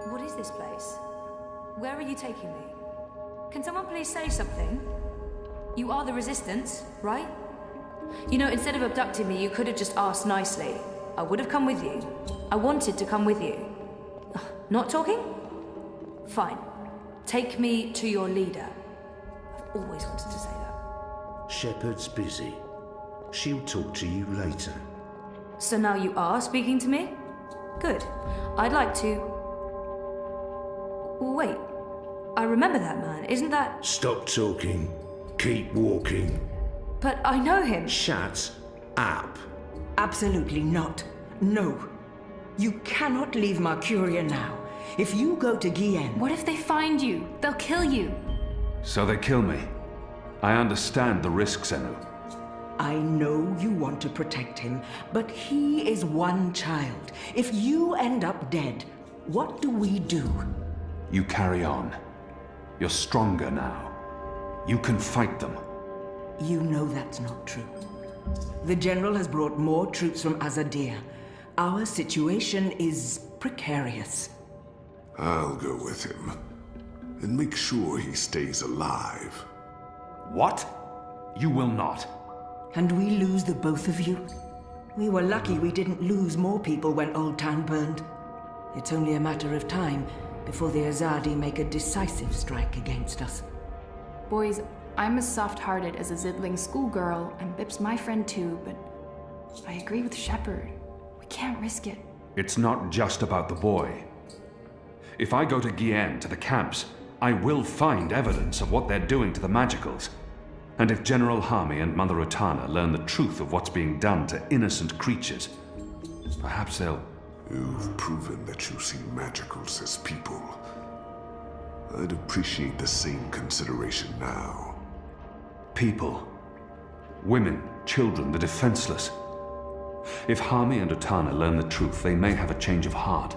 What is this place? Where are you taking me? Can someone please say something? You are the Resistance, right? You know, instead of abducting me, you could have just asked nicely. I would have come with you. I wanted to come with you. Not talking? Fine. Take me to your leader. I've always wanted to say that. Shepard's busy. She'll talk to you later. So now you are speaking to me? Good. I'd like to... Wait. I remember that man. Isn't that... Stop talking. Keep walking. But I know him. Shut up. Absolutely not. No. You cannot leave Marcuia now. If you go to Kian... What if they find you? They'll kill you. So they kill me. I understand the risks, Enu. I know you want to protect him, but he is one child. If you end up dead, what do we do? You carry on. You're stronger now. You can fight them. You know that's not true. The General has brought more troops from Azadir. Our situation is precarious. I'll go with him and make sure he stays alive. What? You will not. And we lose the both of you? We were lucky we didn't lose more people when Old Town burned. It's only a matter of time before the Azadi make a decisive strike against us. Boys, I'm as soft-hearted as a Zidling schoolgirl, and Bip's my friend too, but I agree with Shepard. We can't risk it. It's not just about the boy. If I go to Kian, to the camps, I will find evidence of what they're doing to the Magicals. And if General Harmy and Mother Utana learn the truth of what's being done to innocent creatures, perhaps they'll... You've proven that you see Magicals as people. I'd appreciate the same consideration now. People. Women, children, the defenseless. If Harmy and Utana learn the truth, they may have a change of heart.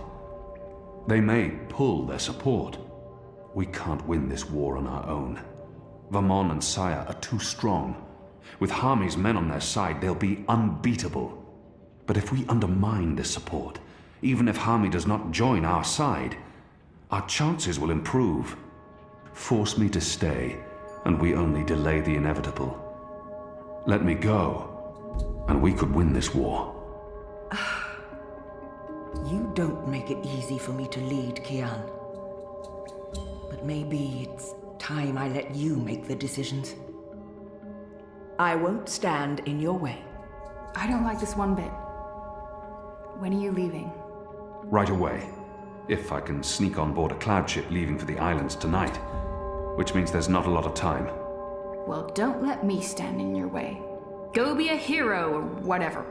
They may pull their support. We can't win this war on our own. Vermon and Saya are too strong. With Harmy's men on their side, they'll be unbeatable. But if we undermine this support, even if Harmy does not join our side, our chances will improve. Force me to stay, and we only delay the inevitable. Let me go, and we could win this war. You don't make it easy for me to lead, Kian. But maybe it's time I let you make the decisions. I won't stand in your way. I don't like this one bit. When are you leaving? Right away. If I can sneak on board a cloud ship leaving for the islands tonight. Which means there's not a lot of time. Well, don't let me stand in your way. Go be a hero or whatever.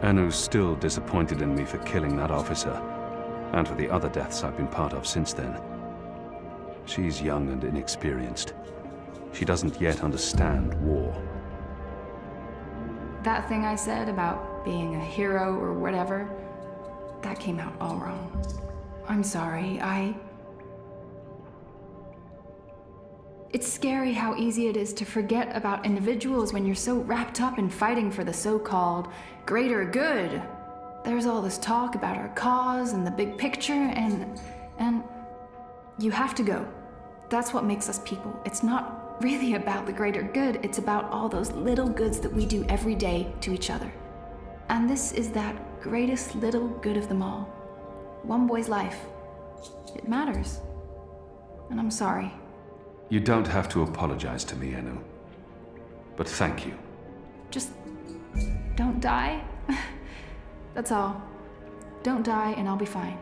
Anu's still disappointed in me for killing that officer, and for the other deaths I've been part of since then. She's young and inexperienced. She doesn't yet understand war. That thing I said about being a hero or whatever, that came out all wrong. I'm sorry, It's scary how easy it is to forget about individuals when you're so wrapped up in fighting for the so-called greater good. There's all this talk about our cause and the big picture, and you have to go. That's what makes us people. It's not really about the greater good, it's about all those little goods that we do every day to each other. And this is that greatest little good of them all. One boy's life. It matters. And I'm sorry. You don't have to apologize to me, Anu. But thank you. Just don't die. That's all. Don't die and I'll be fine.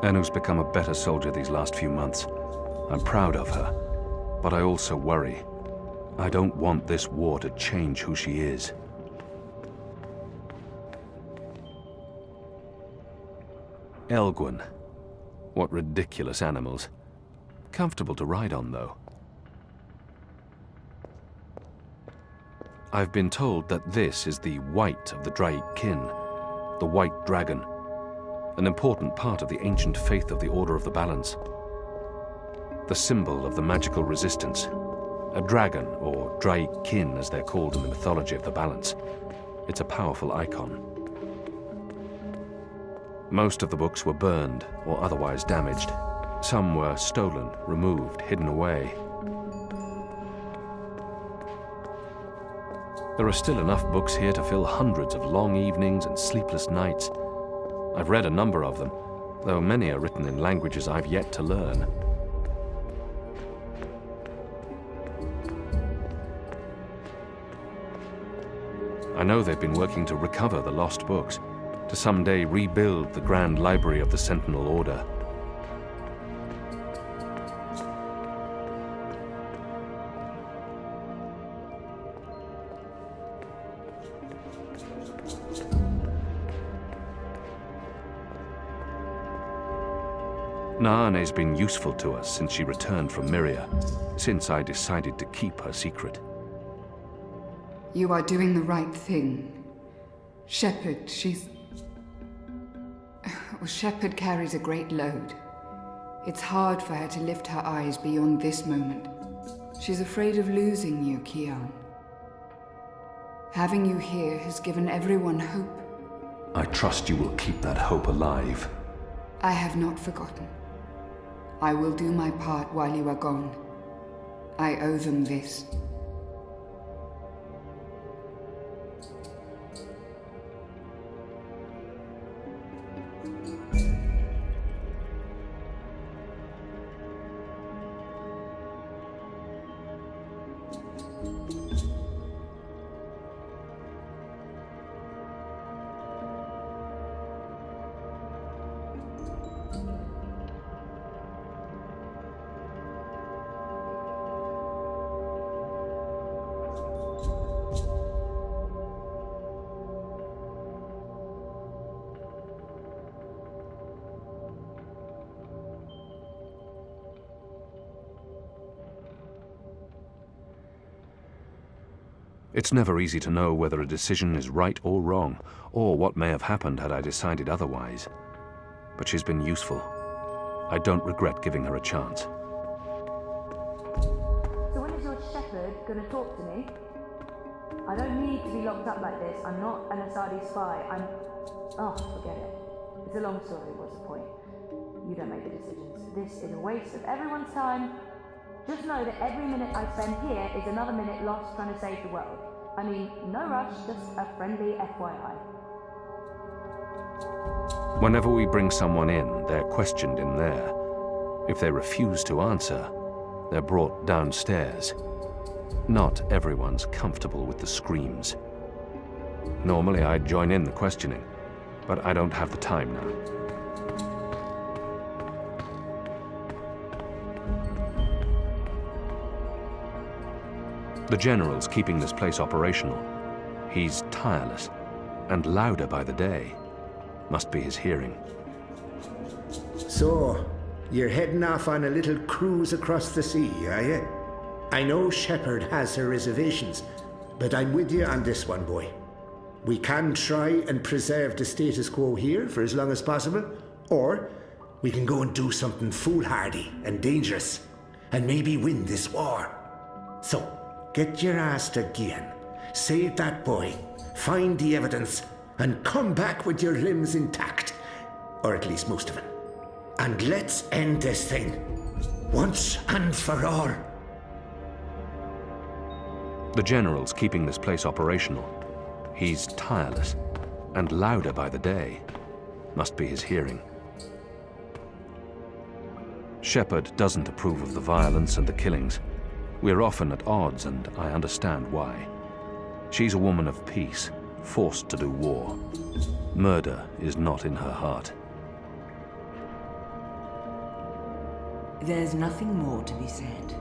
Anu's become a better soldier these last few months. I'm proud of her, but I also worry. I don't want this war to change who she is. Elgwyn. What ridiculous animals. Comfortable to ride on, though. I've been told that this is the white of the Draic kin, the white dragon, an important part of the ancient faith of the Order of the Balance. The symbol of the magical resistance. A dragon, or Draic kin as they're called in the mythology of the Balance. It's a powerful icon. Most of the books were burned or otherwise damaged. Some were stolen, removed, hidden away. There are still enough books here to fill hundreds of long evenings and sleepless nights. I've read a number of them, though many are written in languages I've yet to learn. I know they've been working to recover the lost books, to someday rebuild the grand library of the Sentinel Order. Naane's been useful to us since she returned from Myria, since I decided to keep her secret. You are doing the right thing. Shepard, Shepard carries a great load. It's hard for her to lift her eyes beyond this moment. She's afraid of losing you, Kian. Having you here has given everyone hope. I trust you will keep that hope alive. I have not forgotten. I will do my part while you are gone. I owe them this. It's never easy to know whether a decision is right or wrong, or what may have happened had I decided otherwise. But she's been useful. I don't regret giving her a chance. So when is your shepherd going to talk to me? I don't need to be locked up like this. I'm not an Asadi spy. Oh, forget it. It's a long story. What's the point? You don't make the decisions. This is a waste of everyone's time. Just know that every minute I spend here is another minute lost trying to save the world. I mean, no rush, just a friendly FYI. Whenever we bring someone in, they're questioned in there. If they refuse to answer, they're brought downstairs. Not everyone's comfortable with the screams. Normally I'd join in the questioning, but I don't have the time now. The general's keeping this place operational. He's tireless, and louder by the day. Must be his hearing. So, you're heading off on a little cruise across the sea, are you? I know Shepard has her reservations, but I'm with you on this one, boy. We can try and preserve the status quo here for as long as possible, or we can go and do something foolhardy and dangerous, and maybe win this war. So, get your ass to Kian, save that boy, find the evidence, and come back with your limbs intact. Or at least most of it. And let's end this thing, once and for all. The general's keeping this place operational. He's tireless, and louder by the day. Must be his hearing. Shepard doesn't approve of the violence and the killings. We're often at odds, and I understand why. She's a woman of peace, forced to do war. Murder is not in her heart. There's nothing more to be said.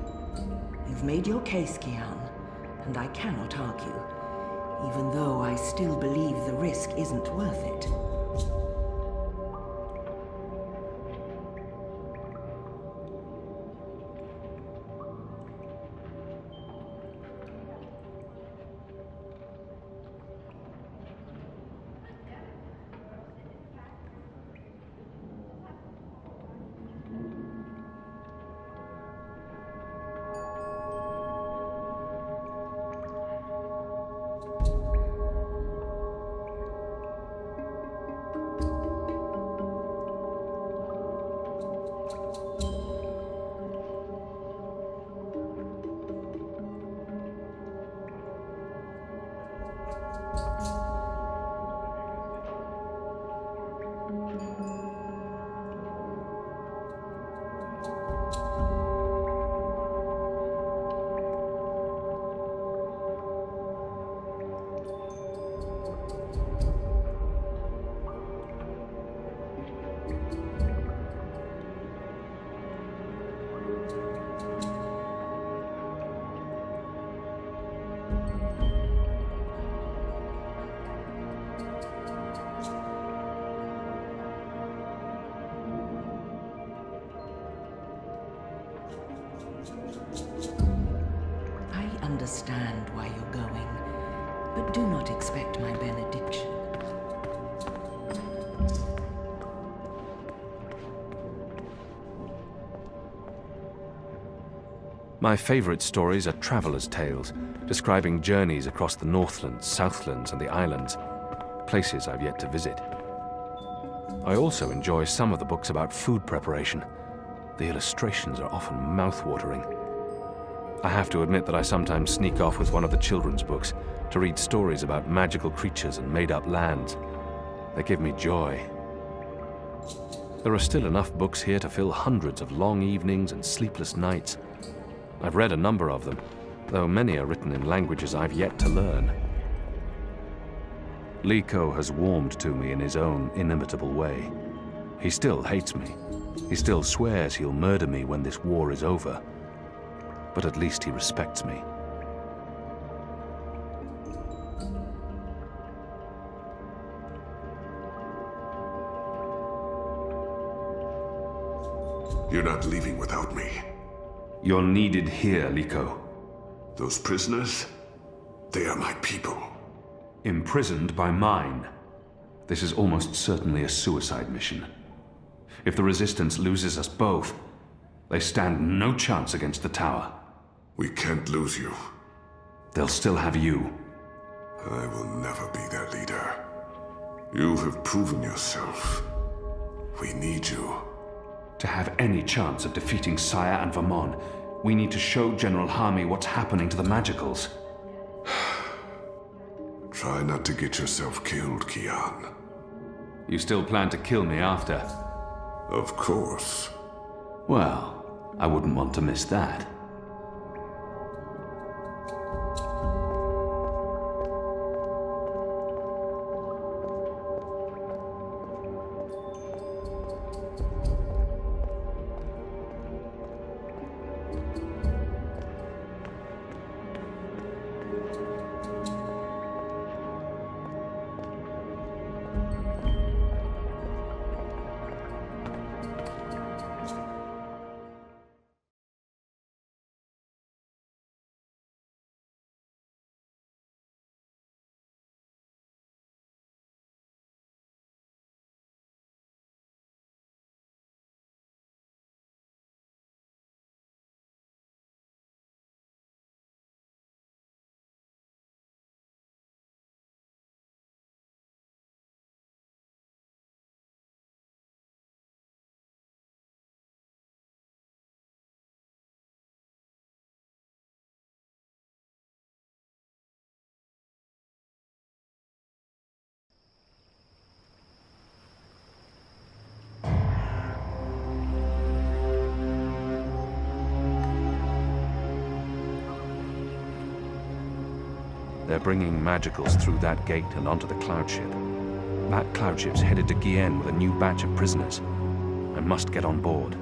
You've made your case, Kian, and I cannot argue, even though I still believe the risk isn't worth it. Understand why you're going, but do not expect my benediction. My favorite stories are travelers' tales, describing journeys across the Northlands, Southlands, and the islands, places I've yet to visit. I also enjoy some of the books about food preparation. The illustrations are often mouth-watering. I have to admit that I sometimes sneak off with one of the children's books to read stories about magical creatures and made-up lands. They give me joy. There are still enough books here to fill hundreds of long evenings and sleepless nights. I've read a number of them, though many are written in languages I've yet to learn. Liko has warmed to me in his own inimitable way. He still hates me. He still swears he'll murder me when this war is over. But at least he respects me. You're not leaving without me. You're needed here, Liko. Those prisoners, they are my people. Imprisoned by mine. This is almost certainly a suicide mission. If the Resistance loses us both, they stand no chance against the tower. We can't lose you. They'll still have you. I will never be their leader. You have proven yourself. We need you. To have any chance of defeating Sire and Vermon, we need to show General Harmy what's happening to the Magicals. Try not to get yourself killed, Kian. You still plan to kill me after? Of course. Well, I wouldn't want to miss that. They're bringing magicals through that gate and onto the cloud ship. That cloud ship's headed to Kian with a new batch of prisoners. I must get on board.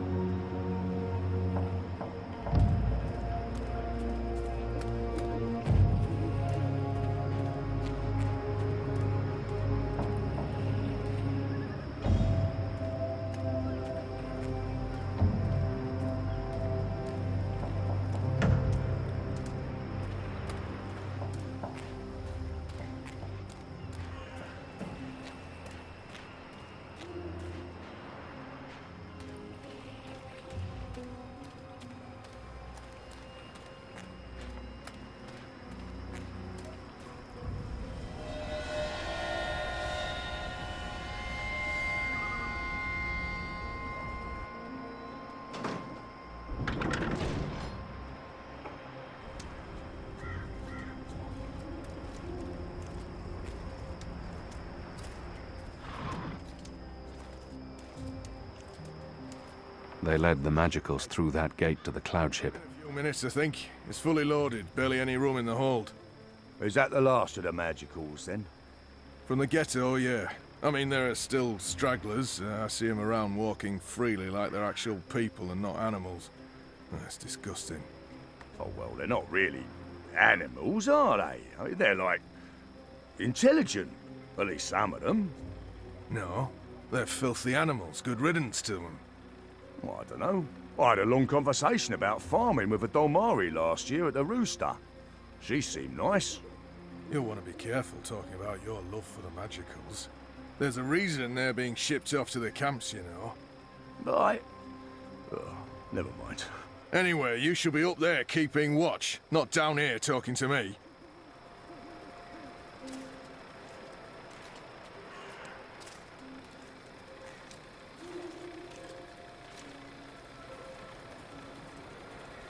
They led the magicals through that gate to the cloud ship. A few minutes, I think. It's fully loaded, barely any room in the hold. Is that the last of the magicals, then? From the ghetto, yeah. I mean, there are still stragglers. I see them around walking freely like they're actual people and not animals. That's disgusting. Oh, well, they're not really animals, are they? I mean, they're like intelligent. At least some of them. No, they're filthy animals. Good riddance to them. Well, I don't know. I had a long conversation about farming with a Dolmari last year at the Rooster. She seemed nice. You'll want to be careful talking about your love for the magicals. There's a reason they're being shipped off to the camps, you know. Never mind. Anyway, you should be up there keeping watch, not down here talking to me.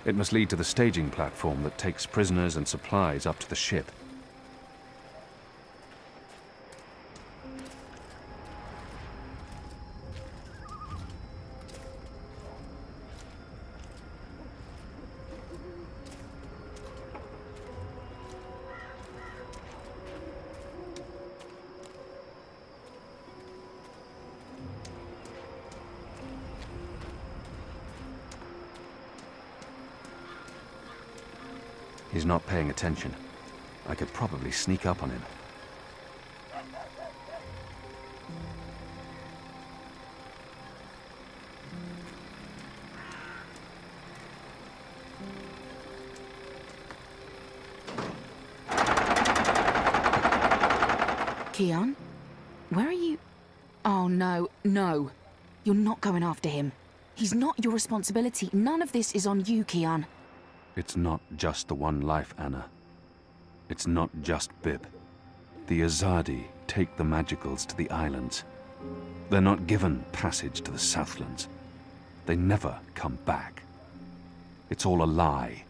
It must lead to the staging platform that takes prisoners and supplies up to the ship. He's not paying attention. I could probably sneak up on him. Kian? Where are you? Oh, no, no. You're not going after him. He's not your responsibility. None of this is on you, Kian. It's not just the one life, Anna. It's not just Bib. The Azadi take the magicals to the islands. They're not given passage to the Southlands. They never come back. It's all a lie.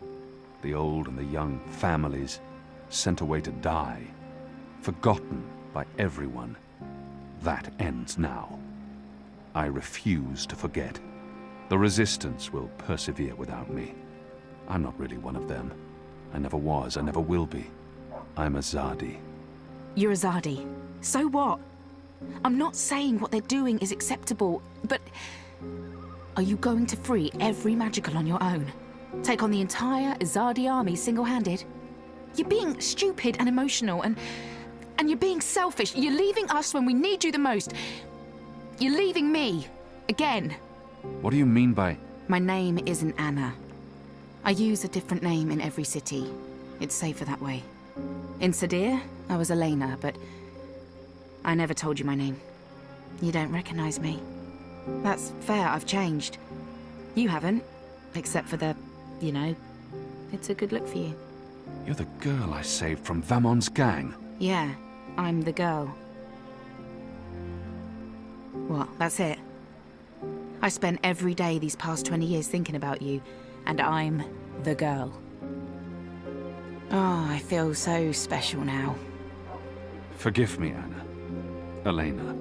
The old and the young families sent away to die. forgotten by everyone. That ends now. I refuse to forget. The Resistance will persevere without me. I'm not really one of them. I never was, I never will be. I'm a Zadi. You're a Zadi. So what? I'm not saying what they're doing is acceptable, but are you going to free every magical on your own? Take on the entire Azadi army single-handed? You're being stupid and emotional, and you're being selfish. You're leaving us when we need you the most. You're leaving me. Again. What do you mean by... My name isn't Anna. I use a different name in every city. It's safer that way. In Sadir, I was Elena, but I never told you my name. You don't recognize me. That's fair, I've changed. You haven't, except for the, you know, it's a good look for you. You're the girl I saved from Vamon's gang. Yeah, I'm the girl. What, that's it? I spent every day these past 20 years thinking about you, and I'm the girl. Oh, I feel so special now. Forgive me, Anna. Elena.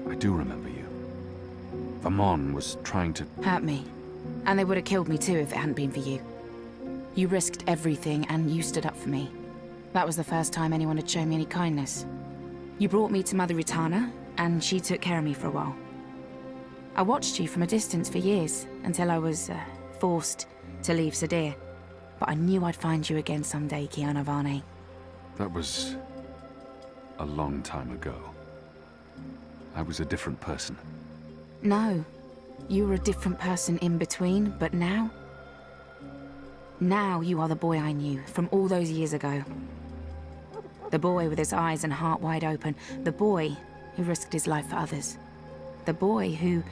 I do remember you. Vamon was trying to... Hurt me. And they would have killed me too if it hadn't been for you. You risked everything and you stood up for me. That was the first time anyone had shown me any kindness. You brought me to Mother Ritana, and she took care of me for a while. I watched you from a distance for years, until I was forced to leave Sadir. But I knew I'd find you again someday, Kian Avane. That was... a long time ago. I was a different person. No. You were a different person in between, but now... Now you are the boy I knew from all those years ago. The boy with his eyes and heart wide open. The boy who risked his life for others. The boy who...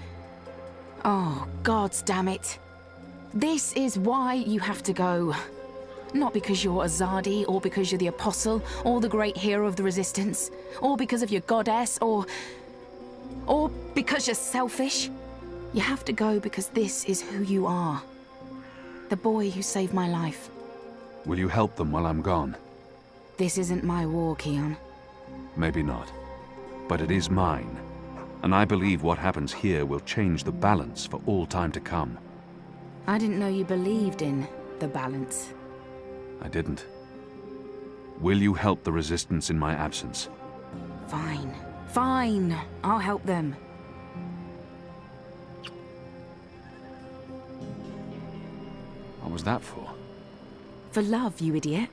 Oh, gods damn it. This is why you have to go. Not because you're Azadi, or because you're the Apostle, or the great hero of the Resistance, or because of your goddess, or because you're selfish. You have to go because this is who you are. The boy who saved my life. Will you help them while I'm gone? This isn't my war, Kian. Maybe not. But it is mine. And I believe what happens here will change the balance for all time to come. I didn't know you believed in the balance. I didn't. Will you help the Resistance in my absence? Fine. Fine. I'll help them. What was that for? For love, you idiot.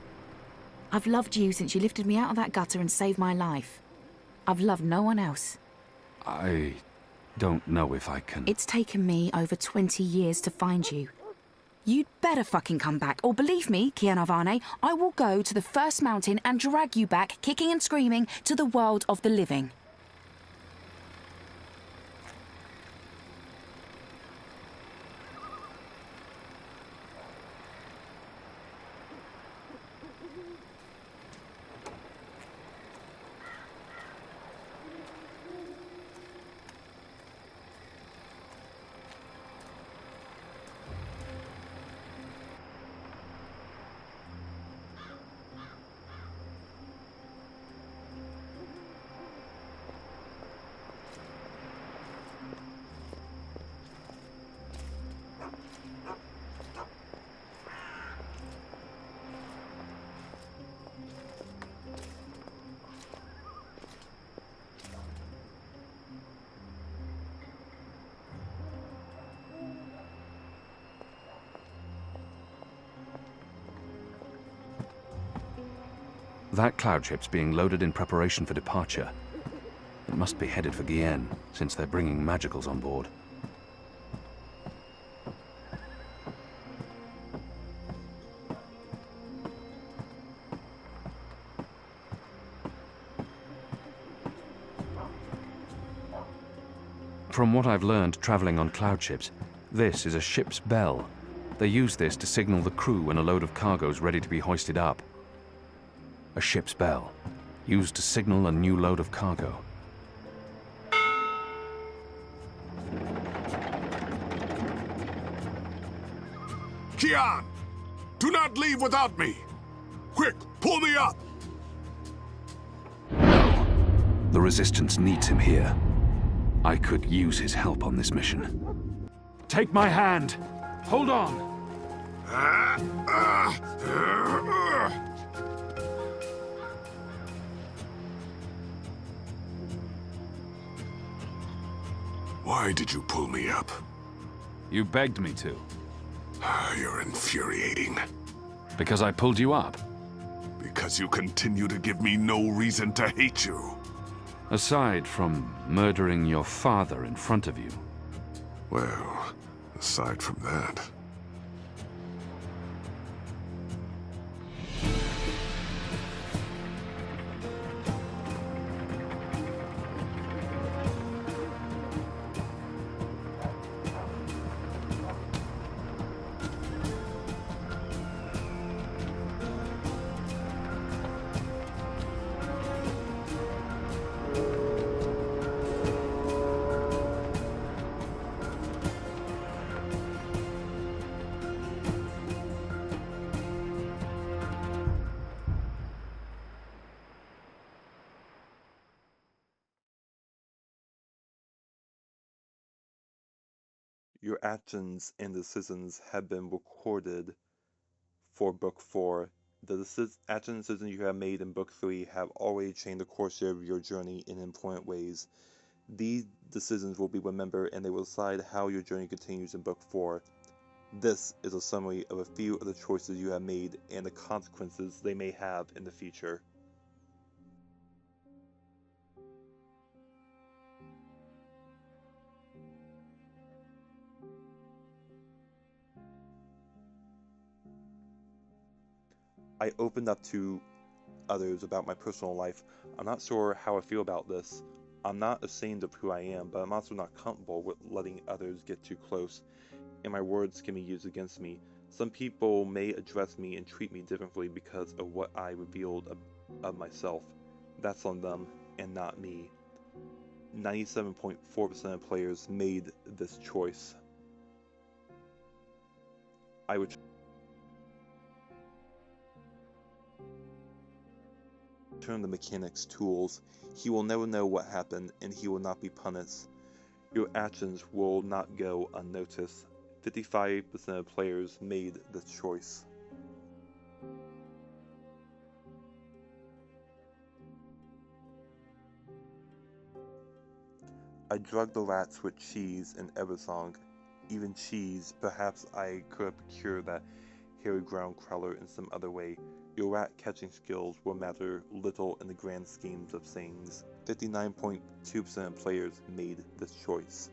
I've loved you since you lifted me out of that gutter and saved my life. I've loved no one else. I don't know if I can... It's taken me over 20 years to find you. You'd better fucking come back, or believe me, Kian Avane, I will go to the first mountain and drag you back, kicking and screaming, to the world of the living. That cloud ship's being loaded in preparation for departure. It must be headed for Kian, since they're bringing magicals on board. From what I've learned traveling on cloud ships, this is a ship's bell. They use this to signal the crew when a load of cargo's ready to be hoisted up. A ship's bell, used to signal a new load of cargo. Kian! Do not leave without me! Quick, pull me up! The Resistance needs him here. I could use his help on this mission. Take my hand! Hold on! Why did you pull me up? You begged me to. You're infuriating. Because I pulled you up? Because you continue to give me no reason to hate you. Aside from murdering your father in front of you. Well, aside from that... Your actions and decisions have been recorded for Book 4. The actions and decisions you have made in Book 3 have already changed the course of your journey in important ways. These decisions will be remembered and they will decide how your journey continues in Book 4. This is a summary of a few of the choices you have made and the consequences they may have in the future. I opened up to others about my personal life. I'm not sure how I feel about this. I'm not ashamed of who I am, but I'm also not comfortable with letting others get too close, and my words can be used against me. Some people may address me and treat me differently because of what I revealed of myself. That's on them, and not me. 97.4% of players made this choice. I would turn the mechanic's tools. He will never know what happened, and he will not be punished. Your actions will not go unnoticed. 55% of players made this choice. I drugged the rats with cheese and Eversong. Even cheese, perhaps I could have procured that hairy ground crawler in some other way. Your rat catching skills will matter little in the grand schemes of things. 59.2% of players made this choice.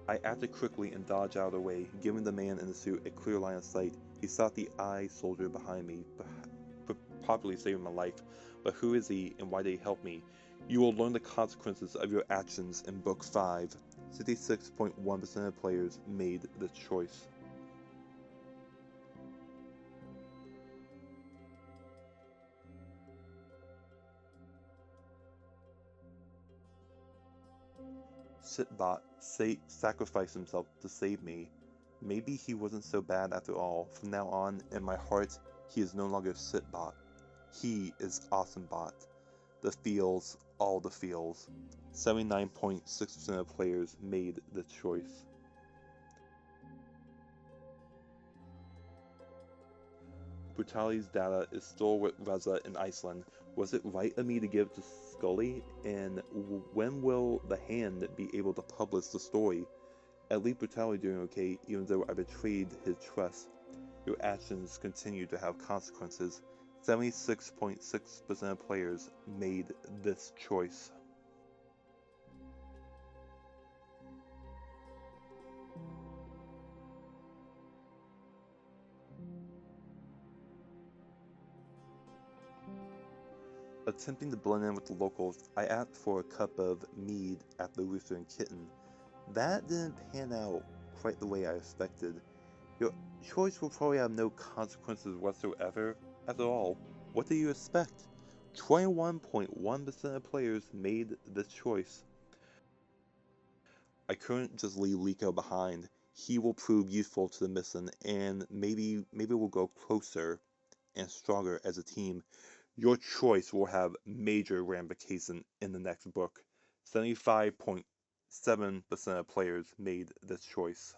I acted quickly and dodged out of the way, giving the man in the suit a clear line of sight. He sought the eye soldier behind me, probably saving my life. But who is he and why did he help me? You will learn the consequences of your actions in Book 5. 66.1% of players made this choice. Sitbot sacrificed himself to save me. Maybe he wasn't so bad after all. From now on, in my heart, he is no longer Sitbot. He is AwesomeBot. The feels, all the feels. 79.6% of players made this choice. Brutality's data is still with Reza in Iceland. Was it right of me to give it to Scully? And when will the Hand be able to publish the story? At least Brutality doing okay, even though I betrayed his trust. Your actions continue to have consequences. 76.6% of players made this choice. Attempting to blend in with the locals, I asked for a cup of mead at the Rooster and Kitten. That didn't pan out quite the way I expected. Your choice will probably have no consequences whatsoever. After all, what do you expect? 21.1% of players made this choice. I couldn't just leave Liko behind. He will prove useful to the mission, and maybe we'll go closer and stronger as a team. your choice will have major ramifications in the next book. 75.7% of players made this choice.